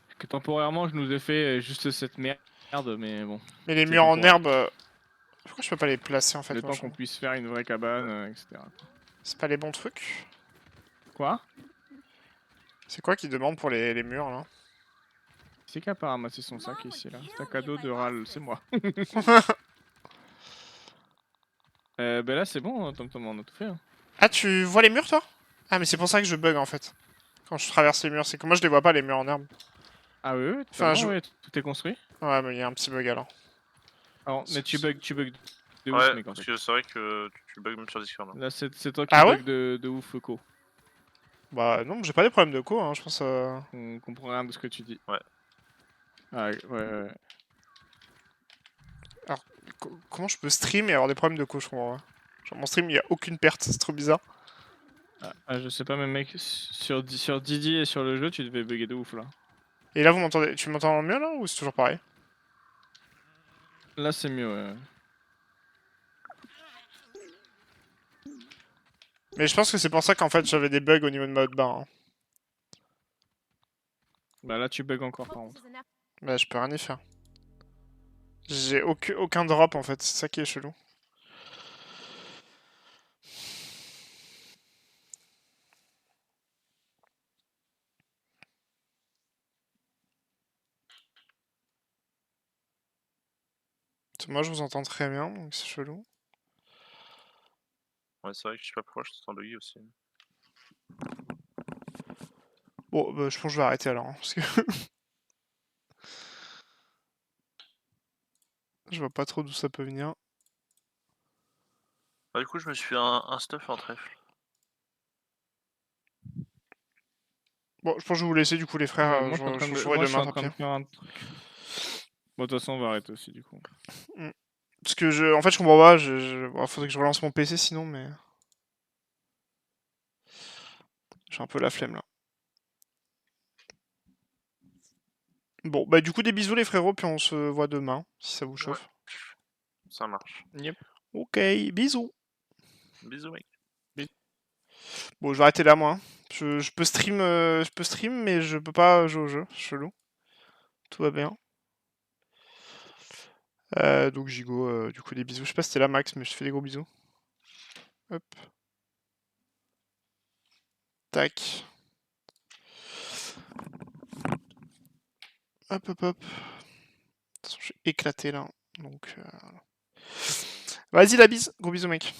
B: Parce que temporairement je nous ai fait juste cette merde, mais bon.
C: Mais les
B: C'est
C: murs en
B: temporaire.
C: herbe. Pourquoi je peux pas les placer en fait
B: Le
C: moi,
B: temps qu'on puisse faire une vraie cabane, etc.
C: C'est pas les bons trucs.
B: Quoi?
C: C'est quoi qui demande pour les murs là?
B: C'est qui a pas ramassé son sac ici là? C'est un cadeau de Ral, c'est moi. Ben là c'est bon, Tom on a tout fait. Hein.
C: Ah, tu vois les murs toi? Ah, mais c'est pour ça que je bug en fait. Quand je traverse les murs, c'est que moi je les vois pas les murs en herbe.
B: Ah oui,
C: Enfin,
B: totalement, ouais, tout est construit.
C: Ouais, mais il y a un petit bug alors.
B: Alors, mais tu bugs de ouf,
A: Ouais,
B: mec, en
A: parce
B: fait.
A: que c'est vrai que tu bugs même sur Discord. Là.
B: Là, c'est toi qui
C: Ah ouais?
B: bug de ouf, Co.
C: Bah non, j'ai pas des problèmes de co, hein, je pense.
B: On comprend rien de ce que tu dis.
A: Ouais.
B: Ah, ouais.
C: Comment je peux stream et avoir des problèmes de co, je comprends pas. Genre mon stream, il y a aucune perte, c'est trop bizarre.
B: Je sais pas, mais mec, sur Didi et sur le jeu, tu devais bugger de ouf là.
C: Et là, tu m'entends mieux là ou c'est toujours pareil?
B: Là, c'est mieux, ouais.
C: Mais je pense que c'est pour ça qu'en fait j'avais des bugs au niveau de ma hotbar. Hein.
B: Bah là, tu bugs encore par
E: Hope
B: contre.
E: this is enough.
C: Bah je peux rien y faire. J'ai aucun drop en fait, c'est ça qui est chelou. Moi je vous entends très bien, donc c'est chelou.
A: Ouais, c'est vrai que je sais pas pourquoi je t'entends buggy aussi.
C: Bon, bah, je pense que je vais arrêter alors. Hein, parce que je vois pas trop d'où ça peut venir.
A: Bah, du coup, je me suis fait un stuff en trèfle.
C: Bon, je pense que je vais vous laisser du coup les frères.
B: Moi, je suis en train
C: Je
B: de,
C: vous jouerai
B: moi, je suis
C: demain,
B: en
C: tant
B: train
C: pis.
B: de faire un truc. Bon, de toute façon, on va arrêter aussi du coup.
C: Parce que en fait je comprends pas, bon, faudrait que je relance mon PC sinon, mais... J'ai un peu la flemme là. Bon, bah du coup des bisous les frérots, puis on se voit demain, si ça vous chauffe.
A: Ça marche.
B: Yep.
C: Ok, bisous.
A: Bisous, mec.
C: Bon, je vais arrêter là moi. Hein. Je peux stream, mais je peux pas jouer au jeu, chelou. Tout va bien. Donc Gigo, du coup des bisous. Je sais pas si c'était là Max, mais je te fais des gros bisous. Hop. Tac. Hop, hop, hop. De toute façon, je suis éclaté là. Donc, Vas-y la bise. Gros bisous mec.